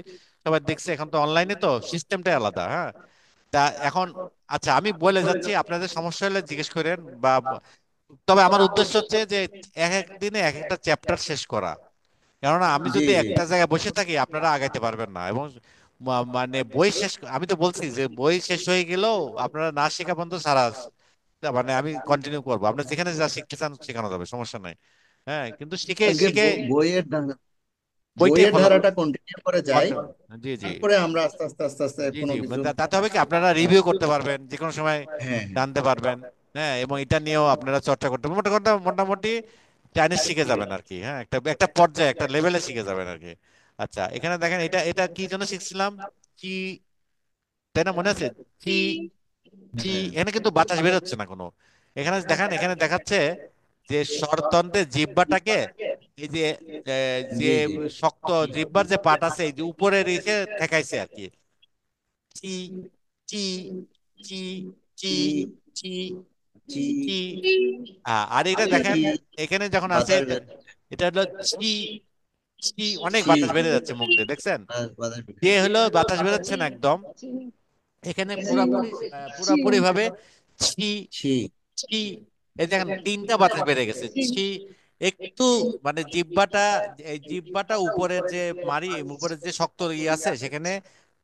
সবাই দেখছে। এখন তো অনলাইনে তো সিস্টেমটাই আলাদা, হ্যাঁ। তা এখন আচ্ছা, আমি বলে যাচ্ছি, আপনাদের সমস্যা হলে জিজ্ঞেস করেন বা তবে আমার উদ্দেশ্য হচ্ছে যে এক এক দিনে এক একটা চ্যাপ্টার শেষ করা। কেননা আমি জি যদি জি। একটা জায়গায় বসে থাকি আপনারা আগাইতে পারবেন না, এবং মানে বই শেষ, আমি তো বলছি যে বই শেষ হয়ে গেলেও আপনারা না শেখা পর্যন্ত সারা মানে আমি কন্টিনিউ করবো, আপনার যেখানে যা শিখতে চান শেখানো যাবে, সমস্যা নাই, হ্যাঁ। কিন্তু শিখে আগে শিখে বইটাই বইয়ের ফলো ধারাটা কন্টিনিউ করে যাই, জি জি তারপরে আমরা আস্তে আস্তে আস্তে আস্তে জি কোনো জি, কিছু। তাতে হবে কি আপনারা রিভিউ করতে পারবেন যে কোনো সময়, হ্যাঁ জানতে পারবেন, হ্যাঁ। এবং এটা নিয়েও আপনারা চর্চা করতে মোটামুটি মোটামুটি চাইনিজ শিখে যাবেন আর কি, হ্যাঁ। একটা একটা পর্যায়ে একটা লেভেলে শিখে যাবেন আর কি। আচ্ছা, এখানে দেখেন এটা এটা কি জন্য শিখছিলাম, কি, তাই না? মনে আছে? চি, চি, হ্যাঁ। এখানে কিন্তু বাতাস বের হচ্ছে না কোনো। এখানে দেখেন, এখানে দেখাচ্ছে যে স্বরতন্ত্রের জিহ্বাটাকে এই যে যে জি জি। শক্ত জিহ্বার যে পাট আছে এই যে উপরে রেখে ঠেকাইছে আর কি। চি, চি, চি, চি, চি চি, চি চি। টি, আর এটা দেখেন, চি। এখানে যখন আছে বাতাস এটা, এটা হলো চি, চি, অনেক চি। বাতাস বেড়ে যাচ্ছে মুখ দিয়ে, দেখছেন? বাতাস। যে হলো বাতাস বেরোচ্ছে না একদম, এখানে পুরাপুরি পুরাপুরি ভাবে ছি, ছি। ছি। এই দেখেন তিনটা বাতাস বেড়ে গেছে, ছি। একটু মানে জিহ্বাটা, এই জিহ্বাটা উপরের যে মারি, উপরের যে শক্ত ইয়ে আছে সেখানে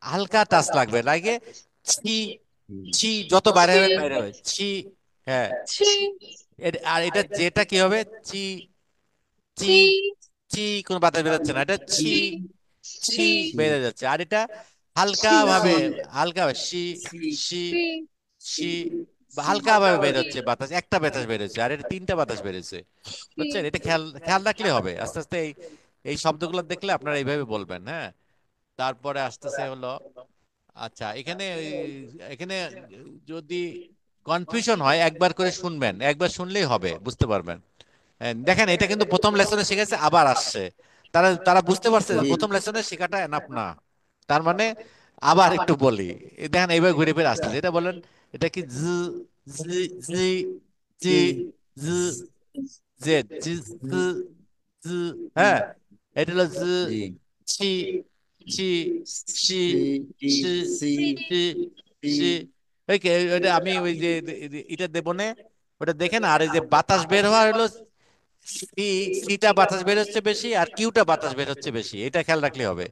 হালকা টাচ লাগবে, লাগে ছি, ছি, যত বাইরে ছি, হবে বাইরে হবে ছি, হ্যাঁ। ছি, আর এটা যেটা কি হবে, চি, চি, ছি, চি, কোনো বাতাস বেরোচ্ছে না, এটা ছি, ছি, ছি ছি, ছি। বেড়ে যাচ্ছে। আর এটা হালকা ছি, ভাবে, ছি। হালকা ভাবে শি, ছি। শি, ছি, ছি। শি, হালকা ভাবে বের হচ্ছে বাতাস, একটা বাতাস বেরোচ্ছে, আর এটা তিনটা বাতাস বেরোচ্ছে। বুঝছেন? এটা খেয়াল খেয়াল রাখলে হবে। আস্তে আস্তে এই এই শব্দগুলো দেখলে আপনারা এইভাবে বলবেন। হ্যাঁ, তারপরে আসতেছে হলো, আচ্ছা এখানে এখানে যদি কনফিউশন হয় একবার করে শুনবেন, একবার শুনলেই হবে, বুঝতে পারবেন। দেখেন এটা কিন্তু প্রথম লেসনে শিখেছে, আবার আসছে। তারা তারা বুঝতে পারছে যে জি প্রথম লেসনে শেখাটা এনাফ না। তার মানে আবার একটু বলি, দেখেন এইভাবে ঘুরে ফিরে আসতেছে। এটা বলেন, এটা কি জ, জি, জি, জি, জ, জেড, জি, জ, জ, হ্যাঁ, এটা হলো জ, জি ছি, ছি, C, C T C, C C, T C. ওই ওইটা আমি ওই যে এটা দেবো না, ওটা দেখেন। আর এই যে বাতাস বের হওয়া হলো, সি, সিটা বাতাস বের হচ্ছে বেশি, আর কিউটা বাতাস বের হচ্ছে বেশি। এটা খেয়াল রাখলে হবে।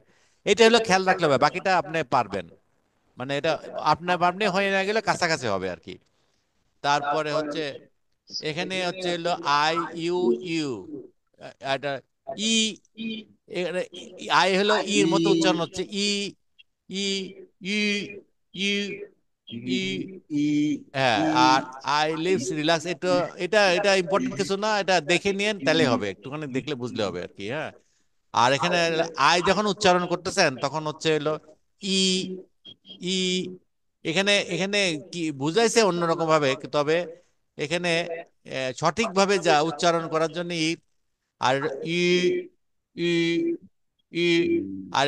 এটা হলো খেয়াল রাখলে হবে, বাকিটা আপনি পারবেন। মানে এটা আপনার আপনি হয়ে না গেলে কাছাকাছি হবে আর কি। তারপরে হচ্ছে এখানে হচ্ছে হলো আই ইউ ইউ, এটা ই, আই হলো ইর মতো উচ্চারণ ই হচ্ছে ই, ই, ই, ই, ই, ই হ্যাঁ। ই আর আই লিভস রিল্যাক্স, এটা এটা এটা ইম্পর্টেন্ট কিছু না, এটা দেখে নিয়েন তাহলে হবে, একটুখানি দেখলে বুঝলে হবে আর কি। হ্যাঁ, আর এখানে আই যখন উচ্চারণ করতেছেন তখন হচ্ছে হলো ই, ই। এখানে এখানে কি বুঝাইছে অন্যরকম ভাবে, তবে এখানে সঠিকভাবে যা উচ্চারণ করার জন্য ই, আর ই, ই, ই, আর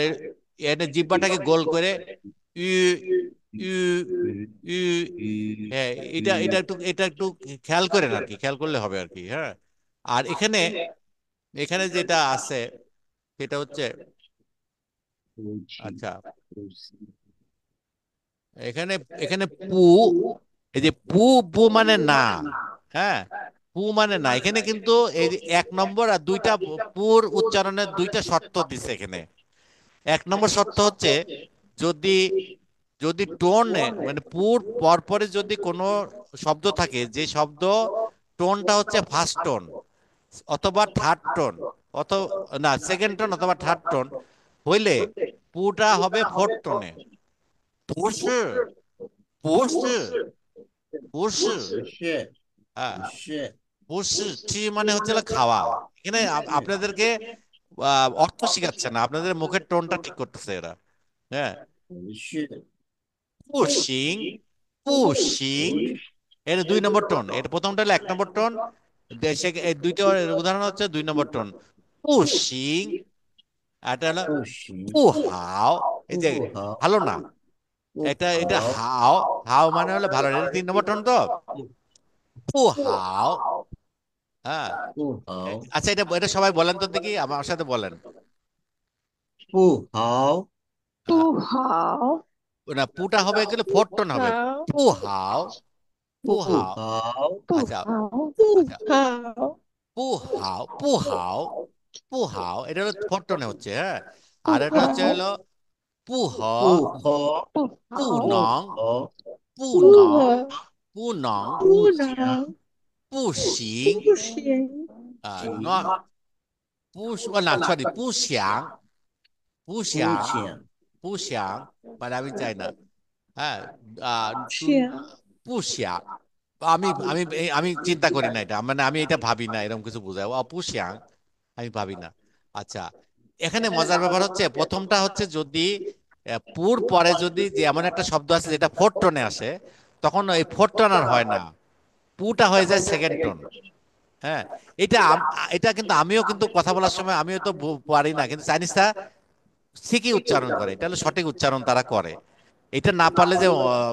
এটা জিহ্বাটাকে গোল করে ই, ই, ই, হ্যাঁ। এটা এটা একটু খেয়াল করেন আর কি, খেয়াল করলে হবে আর কি। হ্যাঁ, আর এখানে এখানে যেটা আছে সেটা হচ্ছে, আচ্ছা এখানে এখানে পু, এই যে পু, পু মানে না। হ্যাঁ, পু মানে না। এখানে কিন্তু এই যে এক নম্বর আর দুইটা পুর উচ্চারণের দুইটা শর্ত দিছে এখানে। এক নম্বর শর্ত হচ্ছে, যদি যদি টোন, মানে পুর পরপরে যদি কোনো শব্দ থাকে, যে শব্দ টোনটা হচ্ছে ফার্স্ট টোন অথবা থার্ড টোন, অথবা না সেকেন্ড টোন অথবা থার্ড টোন হইলে পুটা হবে ফোর্থ টোনে। 不是不是 সে হ্যাঁ, সে 不是 মানে হচ্ছে হলো খাওয়া। এখানে আপনাদেরকে অর্থ শিখাচ্ছে না, আপনাদের মুখের টোনটা ঠিক করতেছে এরা। হ্যাঁ, 是 পুশিং, পুশিং, এর দুই নম্বর টোন। এটা প্রথমটা হলো এক নম্বর টোন, এই দুইটা উদাহরণ হচ্ছে দুই নম্বর টোন। পুশিং, এটা হলো 不行 পুহাও, এই যে 不好 ভালো না। 不 এটা এটা 好 হাও, হাও মানে হলো ভালো না। এটা তিন নম্বর টোন তো, পুহাও। হ্যাঁ, 不好 আচ্ছা এটা এটা সবাই বলেন তো দেখি, আমার সাথে বলেন। 不好আহ, 不好，না, পুটা হবে গেলে ফোর টোন হবে। 好，পুহাও, 不 পুহাও। 好 不 আচ্ছা, 好，আচ্ছা 不好，পুহাও, পুহাও, পুহাও, এটা হলো ফোর টোনে হচ্ছে। হ্যাঁ, আর 不 এটা হচ্ছে 好， হলো পুহ, 不好 不好， পুনং, 不好 不 পুনং, 好，পুনং, 不不想 能，পুশিং, 不行，নয় 行 不না সরি 不想, 不 不想, 想 不想, মানে আমি চাই না। হ্যাঁ,想， পুষিয়াং, আমি আমি আমি চিন্তা করি না এটা, মানে আমি এটা ভাবি না, এরকম কিছু বোঝায় পুষিয়াং, আমি ভাবি না। আচ্ছা, এখানে মজার ব্যাপার হচ্ছে প্রথমটা হচ্ছে যদি পুর পরে যদি যে এমন একটা শব্দ আছে যেটা ফোর্থ টোনে আসে, তখন এই ফোর্থ টোন আর হয় না, পুটা হয়ে যায় সেকেন্ড টোন। হ্যাঁ, এটা এটা কিন্তু আমিও কিন্তু কথা বলার সময় আমিও তো পারি না, কিন্তু চাইনিজরা ঠিকই উচ্চারণ করে, এটা হলো সঠিক উচ্চারণ তারা করে। এটা না পারলে যে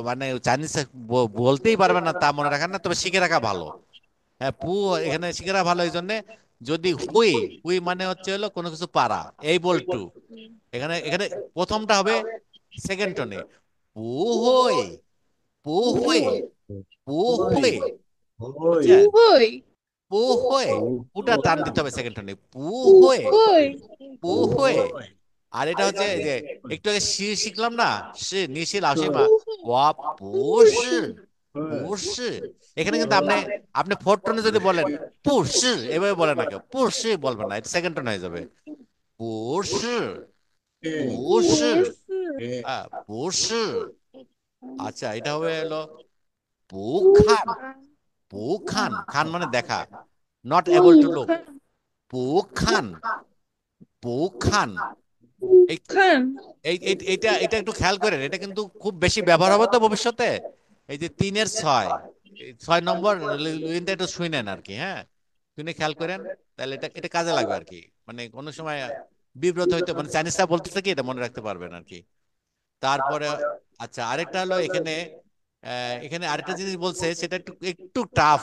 মানে চাইনিজ বলতেই পারবে না তা মনে রাখার না, তবে শিখে রাখা ভালো। হ্যাঁ, এখানে শিখে রাখা ভালো। এই জন্য যদি হুই, হুই মানে হচ্ছে হলো কোনো কিছু পারা, এই বল টু, এখানে এখানে প্রথমটা হবে সেকেন্ড টোনে, পু হই, পু হই, পু হই, 会 বুঝছেন? 会 不会，পু হই, 不 পুটা টান 会 দিতে হবে সেকেন্ড টোনে, পু 不 হই, 会， পু 不 হই। 会 আর এটা হচ্ছে এই যে একটু আগে শি শিখলাম না, শি নিশি লাউসি মা, 对 ওয়া পু 不 শি, 是，পু 对 শি। এখানে কিন্তু 对 আপনি আপনি ফোর্থ টোনে যদি বলেন পু শি, এভাবে বলেন না, কেউ পু শি বলবেন না, এটা সেকেন্ড টোন হয়ে যাবে। পু শি, পু 对 শি, 不是， 对 পু শি। আচ্ছা, এটা হবে হলো বুখান। বুখান, খান মানে দেখা, নট এবল টু লুক। বুখান। বুখান, বুখান। এই খান। এইটা এটা একটু খেয়াল করেন, এটা কিন্তু খুব বেশি ব্যবহার হবে তো ভবিষ্যতে। এই যে 3-6, এই 6 নম্বর লিনটা একটু শুনেন আর কি, হ্যাঁ, শুনে খেয়াল করেন, তাহলে এটা এটা কাজে লাগবে আর কি। মানে কোনো সময় বিব্রত হইতে, মানে চাইনিজরা বলতেছে কি, এটা মনে রাখতে পারবেন আর কি। তারপরে আচ্ছা, আরেকটা হলো এখানে, এখানে আরেকটা জিনিস বলছে, সেটা একটু একটু টাফ,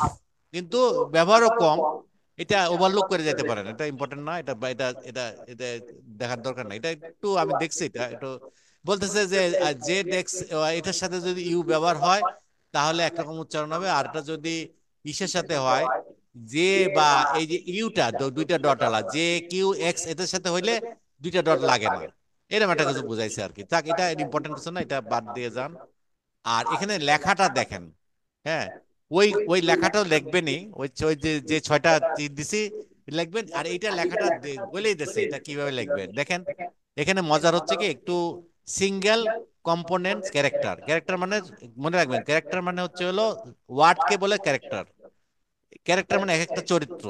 কিন্তু ব্যবহারও কম। এটা ওভারলুক করে যেতে পারেন, এটা ইম্পর্টেন্ট না, এটা এটা এটা এটা দেখার দরকার নাই, এটা একটু আমি দেখছি, এটা একটু বলতেছে যে যে ডেক্স, এটার সাথে যদি ইউ ব্যবহার হয় তাহলে একরকম উচ্চারণ হবে, আর এটা যদি ইসের সাথে হয়, যে বা এই যে ইউটা দুইটা ডট আলা, জে কিউ এক্স এটার সাথে হইলে দুইটা ডট লাগে না, এরকম একটা কিছু বুঝাইছে আর কি। থাক, এটা ইম্পর্টেন্ট কিছু না, এটা বাদ দিয়ে যান। আর এখানে লেখাটা দেখেন, হ্যাঁ, ওই ওই লেখাটাও লিখবেনই, ওই ওই যে যে 6টা তীর দিছি লিখবেন, আর এইটা লেখাটা বলেই দিচ্ছে এটা কিভাবে লিখবেন, দেখেন। এখানে মজার হচ্ছে কি, একটু সিঙ্গেল কম্পোনেন্টস ক্যারেক্টার, ক্যারেক্টার মানে মনে রাখবেন, ক্যারেক্টার মানে হচ্ছে হলো ওয়ার্ডকে বলে ক্যারেক্টার। ক্যারেক্টার মানে এক একটা চরিত্র,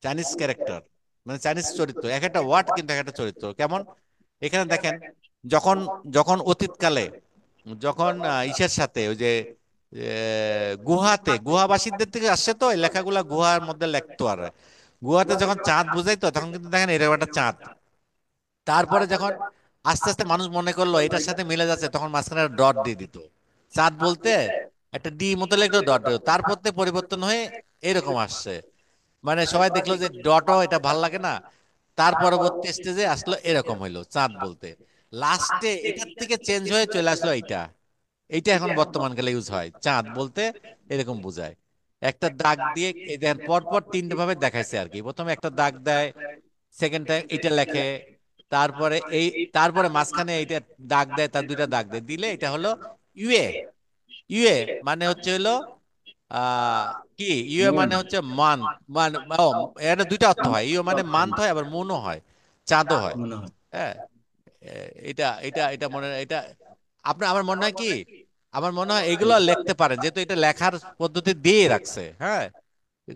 চাইনিজ ক্যারেক্টার মানে চাইনিজ চরিত্র, এক একটা ওয়ার্ড কিন্তু এক একটা চরিত্র। কেমন, এখানে দেখেন, যখন যখন অতীতকালে, যখন ইসের সাথে ওই যে গুহাতে, গুহাবাসীদের থেকে আসছে তো এই লেখাগুলা, গুহার মধ্যে লেখতো, আর গুহাতে যখন চাঁদ বুঝাইতো তখন কিন্তু দেখেন এরকম একটা চাঁদ। তারপরে যখন আস্তে আস্তে মানুষ মনে করলো এটার সাথে মিলে যাচ্ছে, তখন মাঝখানে ডট দিয়ে দিত, চাঁদ বলতে একটা ডি মতো লিখলো, ডট দিত, তারপর থেকে পরিবর্তন হয়ে এরকম আসছে। মানে সবাই দেখলো যে ডটও এটা ভাল লাগে না, তার পরবর্তী স্টেজে আসলো এরকম হইলো চাঁদ বলতে, লাস্টে এটার থেকে চেঞ্জ হয়ে চলে আসলো এইটা। এইটা এখন বর্তমানকালে ইউজ হয় চাঁদ বলতে, এরকম বোঝায়। একটা দাগ দিয়ে এই দেখেন পরপর 3টে ভাবে দেখাইছে আর কি, প্রথমে একটা দাগ দেয়, সেকেন্ড টাইম এটা লেখে, তারপরে এই, তারপরে মাঝখানে এইটা দাগ দেয়, তার দুইটা দাগ দেয়, দিলে এটা হলো ইউএ। ইউএ মানে হচ্ছে হলো আহ কি, ইউএ মুন। মানে হচ্ছে মান্থ, মানে ও, এটা দুইটা অর্থ হয়, ইউএ মানে মান্থ হয়, আবার মুনও হয়, চাঁদও হয়। মনে হয়। হ্যাঁ, এটা এটা এটা মনে, এটা আপনার, আমার মনে হয় কি, আমার মনে হয় এগুলো লিখতে পারেন, যেহেতু এটা লেখার পদ্ধতি দিয়ে রাখছে, হ্যাঁ,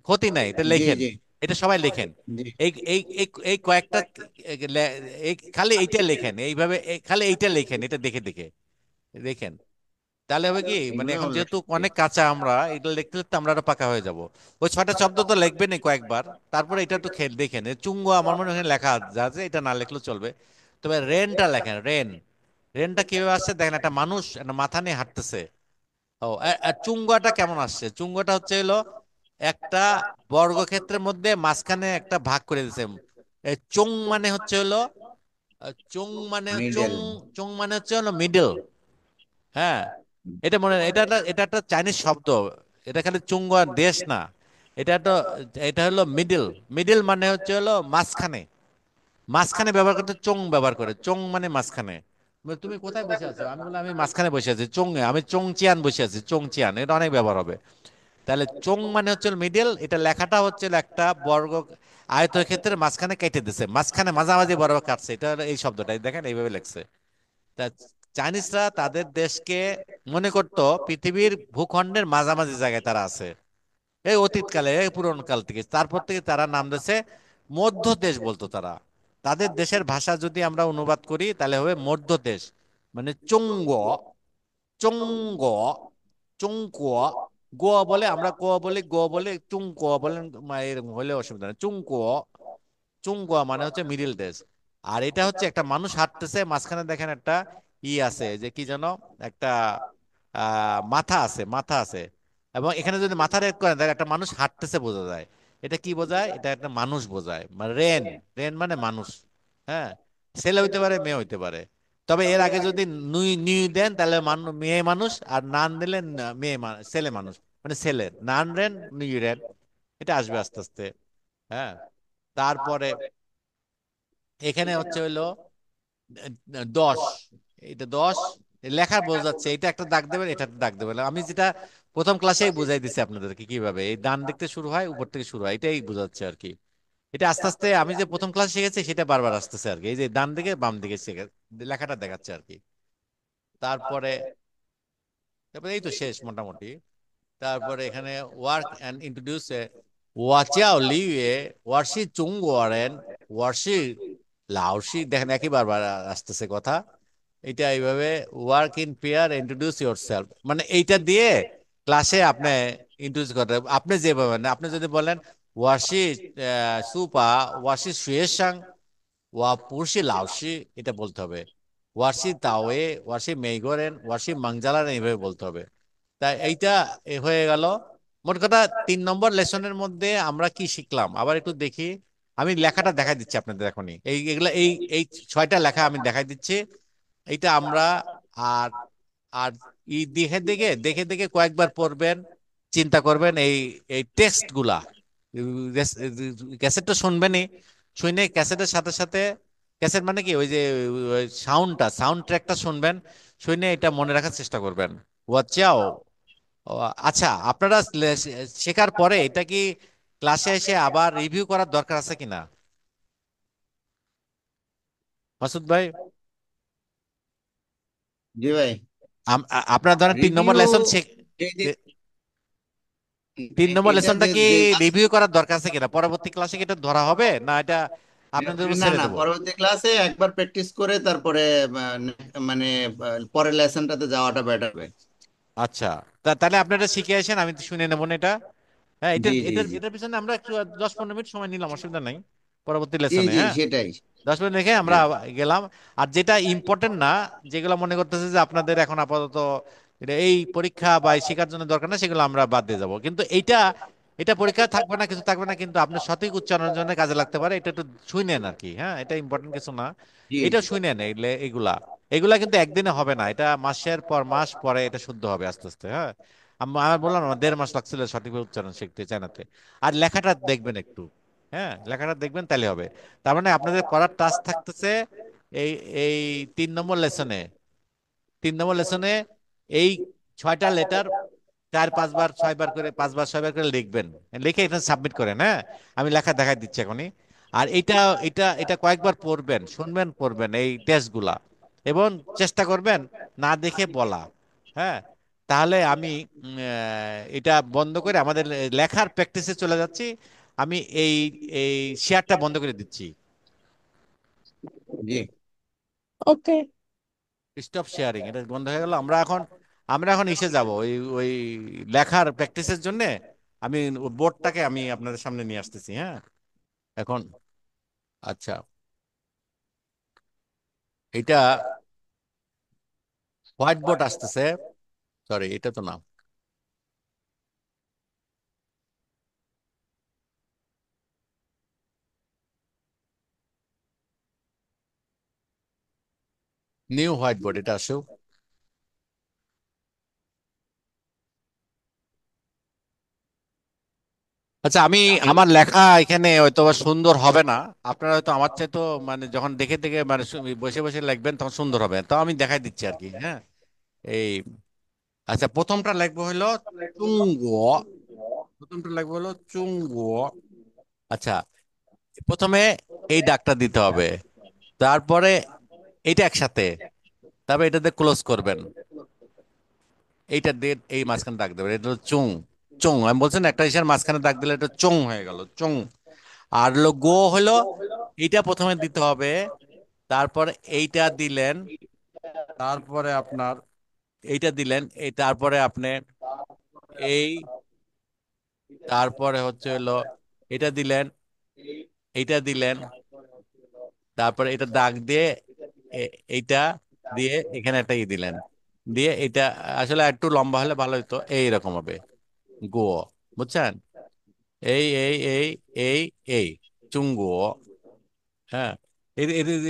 ক্ষতি নাই, এটা জি লেখেন, জি এটা সবাই লেখেন। জি। এই এই এই এই কয়েকটা এই খালি এইটা লেখেন এইভাবে, খালি এইটা লেখেন, এটা দেখে দেখে দেখেন, তাহলে হবে কি, মানে এগুলো এখন হলো যেহেতু অনেক কাঁচা, আমরা এগুলো লিখতে লিখতে আমরা আরো পাকা হয়ে যাব। ওই 6টা শব্দ তো লিখবেনই কয়েকবার, তারপরে এটা একটু দেখেন, চুঙ্গ আমার মনে হয় এখানে লেখা আছে, এটা না লিখলেও চলবে। তবে রেনটা লেখেন, রেন, রেনটা কিভাবে আসছে দেখেন, একটা মানুষ একটা মাথা নিয়ে হাঁটতেছে। ও, আর চুঙ্গাটা কেমন আসছে, চুঙ্গটা হচ্ছে হলো একটা বর্গক্ষেত্রের মধ্যে মাঝখানে একটা ভাগ করে দিয়েছে। চোং মানে হচ্ছে হলো, চোং মানে চোং, মিডল। চোং মানে হচ্ছে হলো মিডল। হ্যাঁ, এটা মনে, এটা একটা চাইনিজ শব্দ, এটা খালি চুঙ্গ দেশ না, এটা তো, এটা হলো মিডল। মিডল মানে হচ্ছে হলো মাঝখানে, মাঝখানে ব্যবহার করতে চোং ব্যবহার করে, চোং মানে মাঝখানে। বলে, তুমি কোথায় বসে আছো, আমি বললাম আমি মাঝখানে বসে আছি, চোং আমি চোং চিয়ান বসে আছি, চোং চিয়ান, এটা অনেক ব্যবহার হবে। তাহলে চোং মানে হচ্ছে মিডল, এটা লেখাটা হচ্ছে একটা বর্গ আয়তক্ষেত্রের মাঝখানে কেটে দিছে, মাঝখানে মাঝামাঝি বরাবর কাটছে, এটা হলো এই শব্দটাই দেখেন এইভাবে লেখছে। তা চাইনিজরা তাদের দেশকে মনে করতো পৃথিবীর ভূখণ্ডের মাঝামাঝি জায়গায় তারা আছে, এই অতীতকালে, এই পুরনো কাল থেকে, তারপর থেকে তারা নাম দিয়েছে মধ্য দেশ বলতো তারা। তাদের দেশের ভাষা যদি আমরা অনুবাদ করি তাহলে হবে মধ্য দেশ, মানে চুঙ্গ, চুঙ্গ, চুঙ্ক, গোয়া বলে, আমরা কোয়া বলি, গোয়া বলে, চুঙ্ক বলেন, এরকম হলে অসুবিধা নেই, চুঙ্ক, চুঙ্গুয়া মানে হচ্ছে মিডিল দেশ। আর এটা হচ্ছে একটা মানুষ হাঁটতেছে, মাঝখানে দেখেন একটা ই আছে, যে কি যেন একটা মাথা আছে, মাথা আছে, এবং এখানে যদি মাথা রেড করেন তাহলে একটা মানুষ হাঁটতেছে বোঝা যায়। এটা কি বোঝায়, এটা একটা মানুষ বোঝায়, মানে রেন, রেন মানে মানুষ। হ্যাঁ, ছেলে হইতে পারে, মেয়ে হইতে পারে, তবে এর আগে যদি নুই নিউ দেন তাহলে মেয়ে মানুষ, আর নান দিলেন মেয়ে ছেলে মানুষ, মানে ছেলে, নান রেন, নিউ রেন, এটা আসবে আস্তে আস্তে। হ্যাঁ, তারপরে এখানে হচ্ছে হইলো 10, এটা 10 লেখার বোঝা যাচ্ছে, এটা একটা দাগ দেবেন, এটা একটা দাগ দেবেন, আমি যেটা প্রথম ক্লাসেই বুঝাই দিছি আপনাদেরকে কিভাবে এই ডান দিক থেকে শুরু হয়, উপর থেকে শুরু হয়, এটাই বোঝাচ্ছে আর কি। এটা আস্তে আস্তে আমি যে প্রথম ক্লাস শিখেছি সেটা বারবার আসতেছে আর কি, এই যে ডান দিকে বাম দিকে শিখে লেখাটা দেখাচ্ছে আর কি। তারপরে তারপরে এই তো শেষ মোটামুটি। তারপরে এখানে ওয়ার্ক অ্যান্ড ইন্ট্রোডিউসে ওয়াচাও লিয়ে ওয়ার্সি চুংগোয়ারেন ওয়ার্সি লাওসি, দেখেন একই বারবার আসতেছে কথা। এটা এইভাবে work in pair introduce your self, মানে এইটা দিয়ে ক্লাসে আপনি ইন্ট্রোডিউস করতে আপনি যেভাবে, মানে আপনি যদি বলেন ওয়ার্সি সুপা ওয়ার্সি শুয়েসাং ওয়া পুরসি লাওসি, এটা বলতে হবে। ওয়ার্সি তাওয়ে ওয়ার্সি মেইগরেন ওয়ার্সি মাংজালারেন, এইভাবে বলতে হবে। তাই এইটা হয়ে গেল। মোট কথা 3 নম্বর লেসনের মধ্যে আমরা কি শিখলাম আবার একটু দেখি। আমি লেখাটা দেখাই দিচ্ছি আপনাদের এখনই, এগুলা এই 6টা লেখা আমি দেখাই দিচ্ছি। এইটা আমরা আর আর দেখে দেখে দেখে দেখে কয়েকবার পড়বেন, চিন্তা করবেন এই এই টেক্সট গুলা। ক্যাসেটটা শুনবেনই, শুনে ক্যাসেটের সাথে সাথে, ক্যাসেট মানে কি ওই যে সাউন্ড ট্র্যাকটা শুনবেন, শুনে এটা মনে রাখার চেষ্টা করবেন। ওয়াচাও। ও, আচ্ছা, আপনারা শেখার পরে এটা কি ক্লাসে এসে আবার রিভিউ করার দরকার আছে কিনা, মাসুদ ভাই? জি ভাই। আপনারা ধরেন তিন নম্বর রিভিউ লেসন, তিন নম্বর এটা লেসনটা যে কি যে রিভিউ করার দরকার আছে কিনা, পরবর্তী ক্লাসে কি এটা ধরা হবে না এটা আপনাদের উপর না ছেড়ে না, দেবো? পরবর্তী ক্লাসে একবার প্র্যাকটিস করে তারপরে মানে পরের লেসনটাতে যাওয়াটা বেটার হবে। আচ্ছা, তাহলে আপনারা শিখে আসেন, আমি তো শুনে নেবো না এটা। হ্যাঁ, জি এটার জি এটার জি এটার পিছনে আমরা একটু 10-15 মিনিট সময় নিলাম, অসুবিধা নাই পরবর্তী জি লেসনে। জি হ্যাঁ, সেটাই। 10 মিনিট রেখে জি আমরা গেলাম। আর যেটা ইম্পর্টেন্ট না, যেগুলো মনে করতেছে যে আপনাদের এখন আপাতত এটা এই পরীক্ষা বা এই শেখার জন্য দরকার না, সেগুলো আমরা বাদ দিয়ে যাব। কিন্তু এইটা এটা পরীক্ষা থাকবে না, কিছু থাকবে না, কিন্তু আপনার সঠিক উচ্চারণের জন্য কাজে লাগতে পারে, এটা একটু শুনেন আর কি। হ্যাঁ, এটা ইম্পর্টেন্ট কিছু না, জি এটা জি শুনেন। এগুলা এগুলা কিন্তু একদিনে হবে না, এটা মাসের পর মাস পরে এটা শুদ্ধ হবে আস্তে আস্তে। হ্যাঁ, আমার বললাম না, 1.5 মাস লাগছিল সঠিকভাবে উচ্চারণ শিখতে চাইনাতে। আর লেখাটা দেখবেন একটু, হ্যাঁ লেখাটা দেখবেন তাহলে হবে। তার মানে আপনাদের পড়ার টাস্ক থাকতেছে এই এই 3 নম্বর লেসনে এই 6টা লেটার 4-5 বার 6 বার করে 5 বার 6 বার করে লিখবেন, লিখে এটা সাবমিট করেন। হ্যাঁ, আমি লেখা দেখাই দিচ্ছি এখনই। আর এটা এটা এটা কয়েকবার পড়বেন, শুনবেন, পড়বেন এই টেস্টগুলা, এবং চেষ্টা করবেন না দেখে বলা। হ্যাঁ, তাহলে আমি এটা বন্ধ করে আমাদের লেখার প্র্যাকটিসে চলে যাচ্ছি। আমি এই এই শেয়ারটা বন্ধ করে দিচ্ছি। জি। ওকে। স্টপ শেয়ারিং, এটা বন্ধ হয়ে গেল। আমরা এখন ইসে যাব ওই ওই লেখার প্র্যাকটিসের জন্য। আমি বোর্ডটাকে আমি আপনাদের সামনে নিয়ে আসতেছি। হ্যাঁ, এখন আচ্ছা, এটা হোয়াইট বোর্ড আসতেছে, সরি এটা তো না, নিউ হোয়াইট বোর্ড এটা আসুক। আচ্ছা, আমার লেখা এখানে হয়তো বা সুন্দর হবে না, আপনারা হয়তো আমার চেয়ে তো মানে যখন দেখে দেখে মানে বসে বসে লিখবেন তখন সুন্দর হবে, তো আমি দেখাই দিচ্ছি আর কি। হ্যাঁ, এই আচ্ছা, প্রথমটা লিখবো হলো চুঙ্গ, প্রথমটা লিখবো হলো চুঙ্গ। আচ্ছা, প্রথমে এই দাগটা দিতে হবে, তারপরে এইটা একসাথে, তারপরে এটাতে ক্লোজ করবেন, এইটা দিয়ে এই মাঝখানে দাগ দেবেন, এটা হলো চুং। চুং আমি বলছেন একটা ইসের মাঝখানে দাগ দিলে এটা চুং হয়ে গেল, চুং। আর হলো গো হলো এইটা প্রথমে দিতে হবে, তারপর এইটা দিলেন, তারপরে আপনার এইটা দিলেন, এই তারপরে আপনি এই, তারপরে হচ্ছে হলো এটা দিলেন, এইটা দিলেন, তারপরে এটা দাগ দিয়ে এইটা দিয়ে এখানে একটা দিলেন, দিয়ে এটা আসলে একটু লম্বা হলে ভালো হতো, এইরকম হবে গো, বুঝছেন? এই এই এই চুঙ্গো। হ্যাঁ,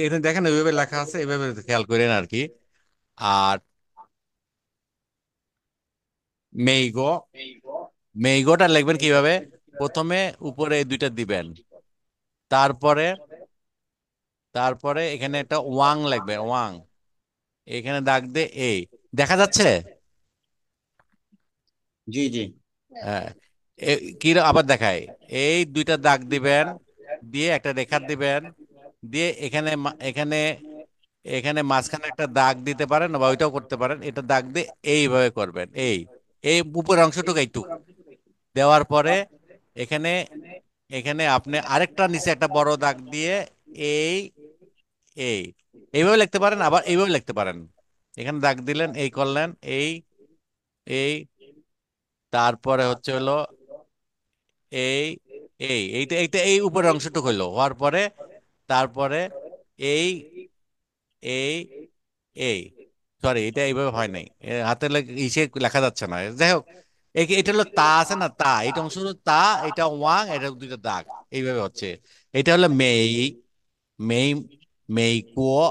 এটা দেখেন ওইভাবে লেখা আছে, এইভাবে খেয়াল করেন আর কি। আর মেইগো, মেইগোটা লিখবেন কিভাবে? প্রথমে উপরে এই দুইটা দিবেন, তারপরে তারপরে এখানে একটা ওয়াং লিখবে, ওয়াং, এখানে দাগ দিয়ে এই, দেখা যাচ্ছে? জি জি হ্যাঁ, কি আবার দেখায়, এই দুইটা দাগ দিবেন, দিয়ে একটা রেখা দিবেন, দিয়ে এখানে এখানে এখানে মাঝখানে একটা দাগ দিতে পারেন বা ওইটাও করতে পারেন, এটা দাগ দিয়ে এইভাবে করবেন, এই এই উপরের অংশটুকু এইটুক দেওয়ার পরে এখানে এখানে আপনি আরেকটা নিচে একটা বড় দাগ দিয়ে এই এই এইভাবে লিখতে পারেন, আবার এইভাবে লিখতে পারেন। এখানে দাগ দিলেন, এই করলেন, এই তারপরে হচ্ছে হলো এই এইটা এইটা এই উপরের অংশটুকু হইলো হওয়ার পরে তারপরে এই এই এই সরি, এটা এইভাবে হয় নাই, হাতে ইসে লেখা যাচ্ছে না, যাই হোক। এটা হলো তা আছে না, তা এটা অংশ হলো তা, এটা ওয়াং, এটা দুইটা দাগ এইভাবে হচ্ছে। এটা হলো মেই, মেই, মেই কুয়ো,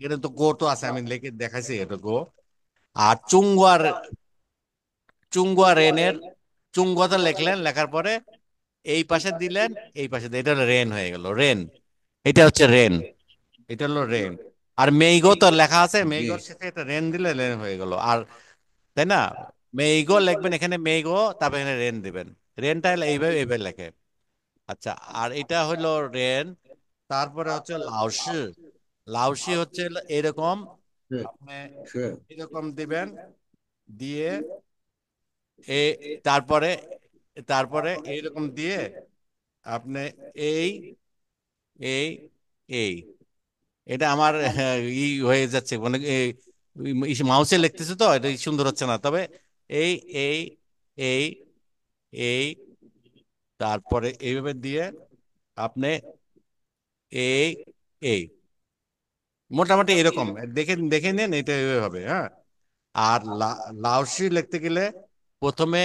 এটা তো গো তো আছে, আমি লিখে দেখাইছি এটা গো। আর চুঙ্গুয়ার, চুঙ্গুয়া রেনের, চুঙ্গুয়াতে লিখলেন, লেখার পরে এই পাশে দিলেন, এই পাশে এটা হলো রেন হয়ে গেল, রেন। এটা হচ্ছে রেন, এটা হলো রেন। আর মেইগো তো লেখা আছে, জি। মেইগোর শেষে এটা রেন দিলে রেন হয়ে গেল। আর তাই না, মেইগো লিখবেন এখানে, মেইগো, তারপর এখানে রেন দিবেন। রেনটা হলো এইভাবে এইভাবে লেখে। আচ্ছা, আর এটা হলো রেন। তারপরে হচ্ছে লাওশি, লাওশি হচ্ছে হলো এরকম, সে আপনি সে এরকম দিবেন, দিয়ে এ তারপরে তারপরে এইরকম দিয়ে আপনি এই এই এই এটা আমার ই হয়ে যাচ্ছে, মানে মাউসে লিখতেছে তো এটা সুন্দর হচ্ছে না, তবে এই এই এই এই তারপরে এইভাবে দিয়ে আপনি এই এই মোটামুটি এরকম দেখে দেখে নেন, এটা এইভাবে হবে, হ্যাঁ। আর লাউসি লিখতে গেলে প্রথমে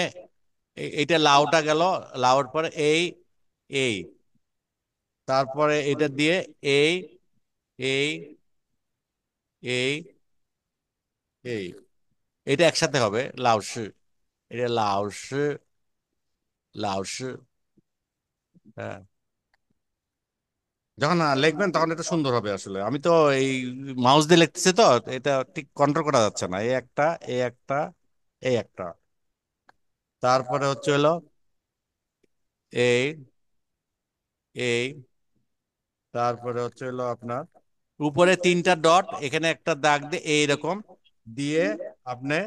এইটা লাউটা গেল, লাউর পরে এই তারপরে এটা দিয়ে এই এই এই এই এটা একসাথে হবে লাউসি। এটা লাউসি, লাউসি, হ্যাঁ। যখন লিখবেন তখন এটা সুন্দর হবে আসলে। আমি তো এই মাউস দিয়ে লিখতেছি তো, এটা ঠিক কন্ট্রোল করা যাচ্ছে না, এই একটা, এই একটা, এই একটা, তারপরে হচ্ছে হলো এই এই তারপরে হচ্ছে হলো আপনার উপরে তিনটা ডট, এখানে একটা দাগ দিয়ে এইরকম দিয়ে আপনি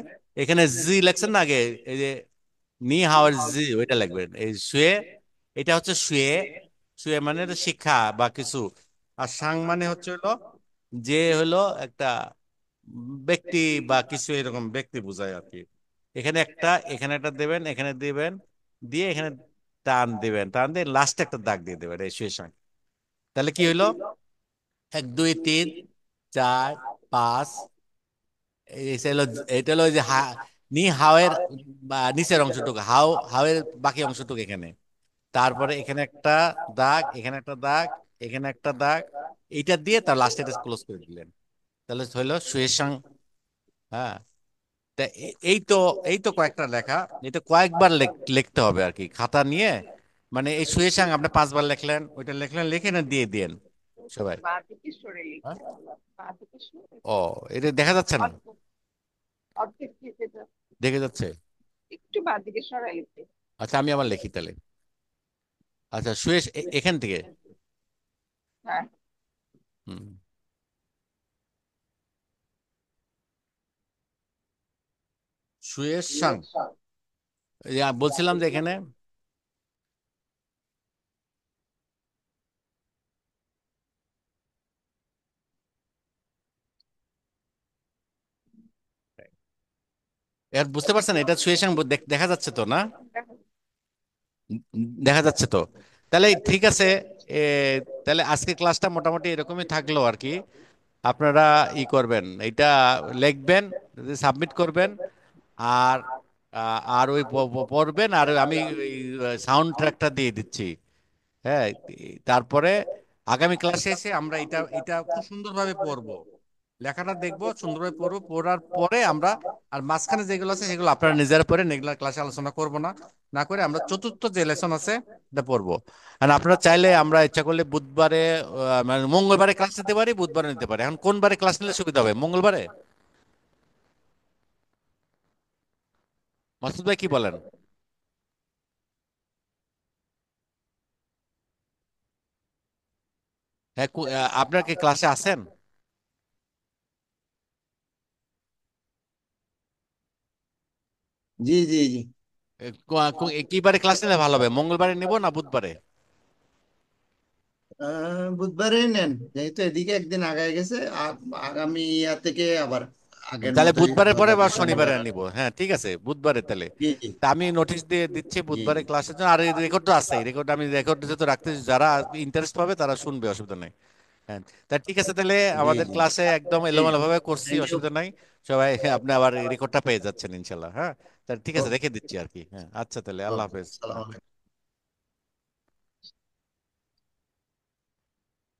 এখানে জি লেখছেন না আগে, এই যে নি হাওয়ার জি ওইটা লিখবেন, এই শুয়ে, এটা হচ্ছে শুয়ে, শুয়ে মানে হলো শিক্ষা বা কিছু। আর সাং মানে হচ্ছে হলো যে হলো একটা ব্যক্তি বা কিছু, এরকম ব্যক্তি বোঝায় আর কি। এখানে একটা, এখানে একটা দেবেন, এখানে দিবেন, দিয়ে এখানে টান দিবেন, টান দিয়ে লাস্টে একটা দাগ দিয়ে দেবেন, এই শুয়ে সাং। তাহলে কি হইলো, এক দুই তিন চার পাঁচ, এই হলো, এটা হলো ওই যে নি হাওয়ের বা নিচের অংশটুকু, হাওয়ের বাকি অংশটুকু এখানে। তারপরে এখানে একটা দাগ, এখানে একটা দাগ, এখানে একটা দাগ, এইটা দিয়ে তার লাস্টে এটা ক্লোজ করে দিলেন, তাহলে হইলো সুয়েসাং। হ্যাঁ, তা এই তো কয়েকটা লেখা, এটা কয়েকবার লিখতে হবে আর কি, খাতা নিয়ে। মানে এই সুয়েসাং আপনি 5 বার লিখলেন, ওইটা লিখলেন, লিখে না দিয়ে দিয়েন সবাই। বাঁ দিকে সরে হ্যাঁ? লিখতে হবে, বাঁ দিকে সরে ও, এটা দেখা যাচ্ছে না, অর্ধ অর্ধেক লিখে যাও। দেখে যাচ্ছে। একটু বাঁ দিকে সরাই লিখতে। আচ্ছা, আমি আবার লিখি তাহলে। আচ্ছা, সুয়েশ এখান থেকে, হ্যাঁ, হুম, সুয়েশ সাং, বলছিলাম যে এখানে এর বুঝতে পারছেন, এটা সুয়েশ সাং দেখা যাচ্ছে তো না? দেখো। দেখা যাচ্ছে তো, তাহলে ঠিক আছে। এ, তাহলে আজকে ক্লাসটা মোটামুটি এরকমই থাকলো আর কি। আপনারা ই করবেন, এটা লিখবেন, সাবমিট করবেন। আর আর ওই পড়বেন, আর ওই আমি সাউন্ড ট্র্যাকটা দিয়ে দিচ্ছি। হ্যাঁ, তারপরে আগামী ক্লাসে এসে আমরা এটা এটা খুব সুন্দরভাবে পড়বো, লেখাটা দেখবো, সুন্দরভাবে পড়বো, পড়ার পরে আমরা আর মাঝখানে যেগুলো আছে সেগুলো আপনারা নিজেরা পড়েন, এগুলো ক্লাসে আলোচনা করব না, না করে আমরা চতুর্থ যে লেসন আছে এটা পড়বো। আর আপনারা চাইলে আমরা ইচ্ছা করলে বুধবারে, মানে মঙ্গলবারে ক্লাস নিতে পারি, বুধবারে নিতে পারি। এখন কোন বারে ক্লাস নিলে সুবিধা হবে, মঙ্গলবারে? মাসুদ ভাই কি বলেন? হ্যাঁ, আপনার কি ক্লাসে আছেন? জি জি জি। কি বারে ক্লাস নিলে ভালো হবে, মঙ্গলবারে নিব না বুধবারে? বুধবারে নেন, যেহেতু এদিকে একদিন আগায় গেছে, আগামী ইয়া থেকে আবার আগের তাহলে মতোই বুধবারের পরে বা পদ্ধতি শনিবারে শনিবার। নিব, হ্যাঁ ঠিক আছে বুধবারে তাহলে। জি জি তা আমি নোটিশ দিয়ে দিচ্ছি জি বুধবারে জি ক্লাসের জন্য। আর রেকর্ড তো আছে, রেকর্ড আমি রেকর্ড যেহেতু রাখতে, যারা ইন্টারেস্ট পাবে তারা শুনবে, অসুবিধা নেই। হ্যাঁ, তা ঠিক আছে তাহলে। জি আমাদের জি। ক্লাসে একদম ঠিক এলোমেলো আছে, ভাবে করছি, থ্যাংক ইউ। অসুবিধা নাই। সবাই আপনি আবার রেকর্ডটা পেয়ে যাচ্ছেন ইনশাল্লাহ। হ্যাঁ, তা ঠিক আছে, রেখে দিচ্ছি আর কি। হ্যাঁ, আচ্ছা তাহলে আল্লাহ ওকে, হাফেজ। সালাম আলাইকুম।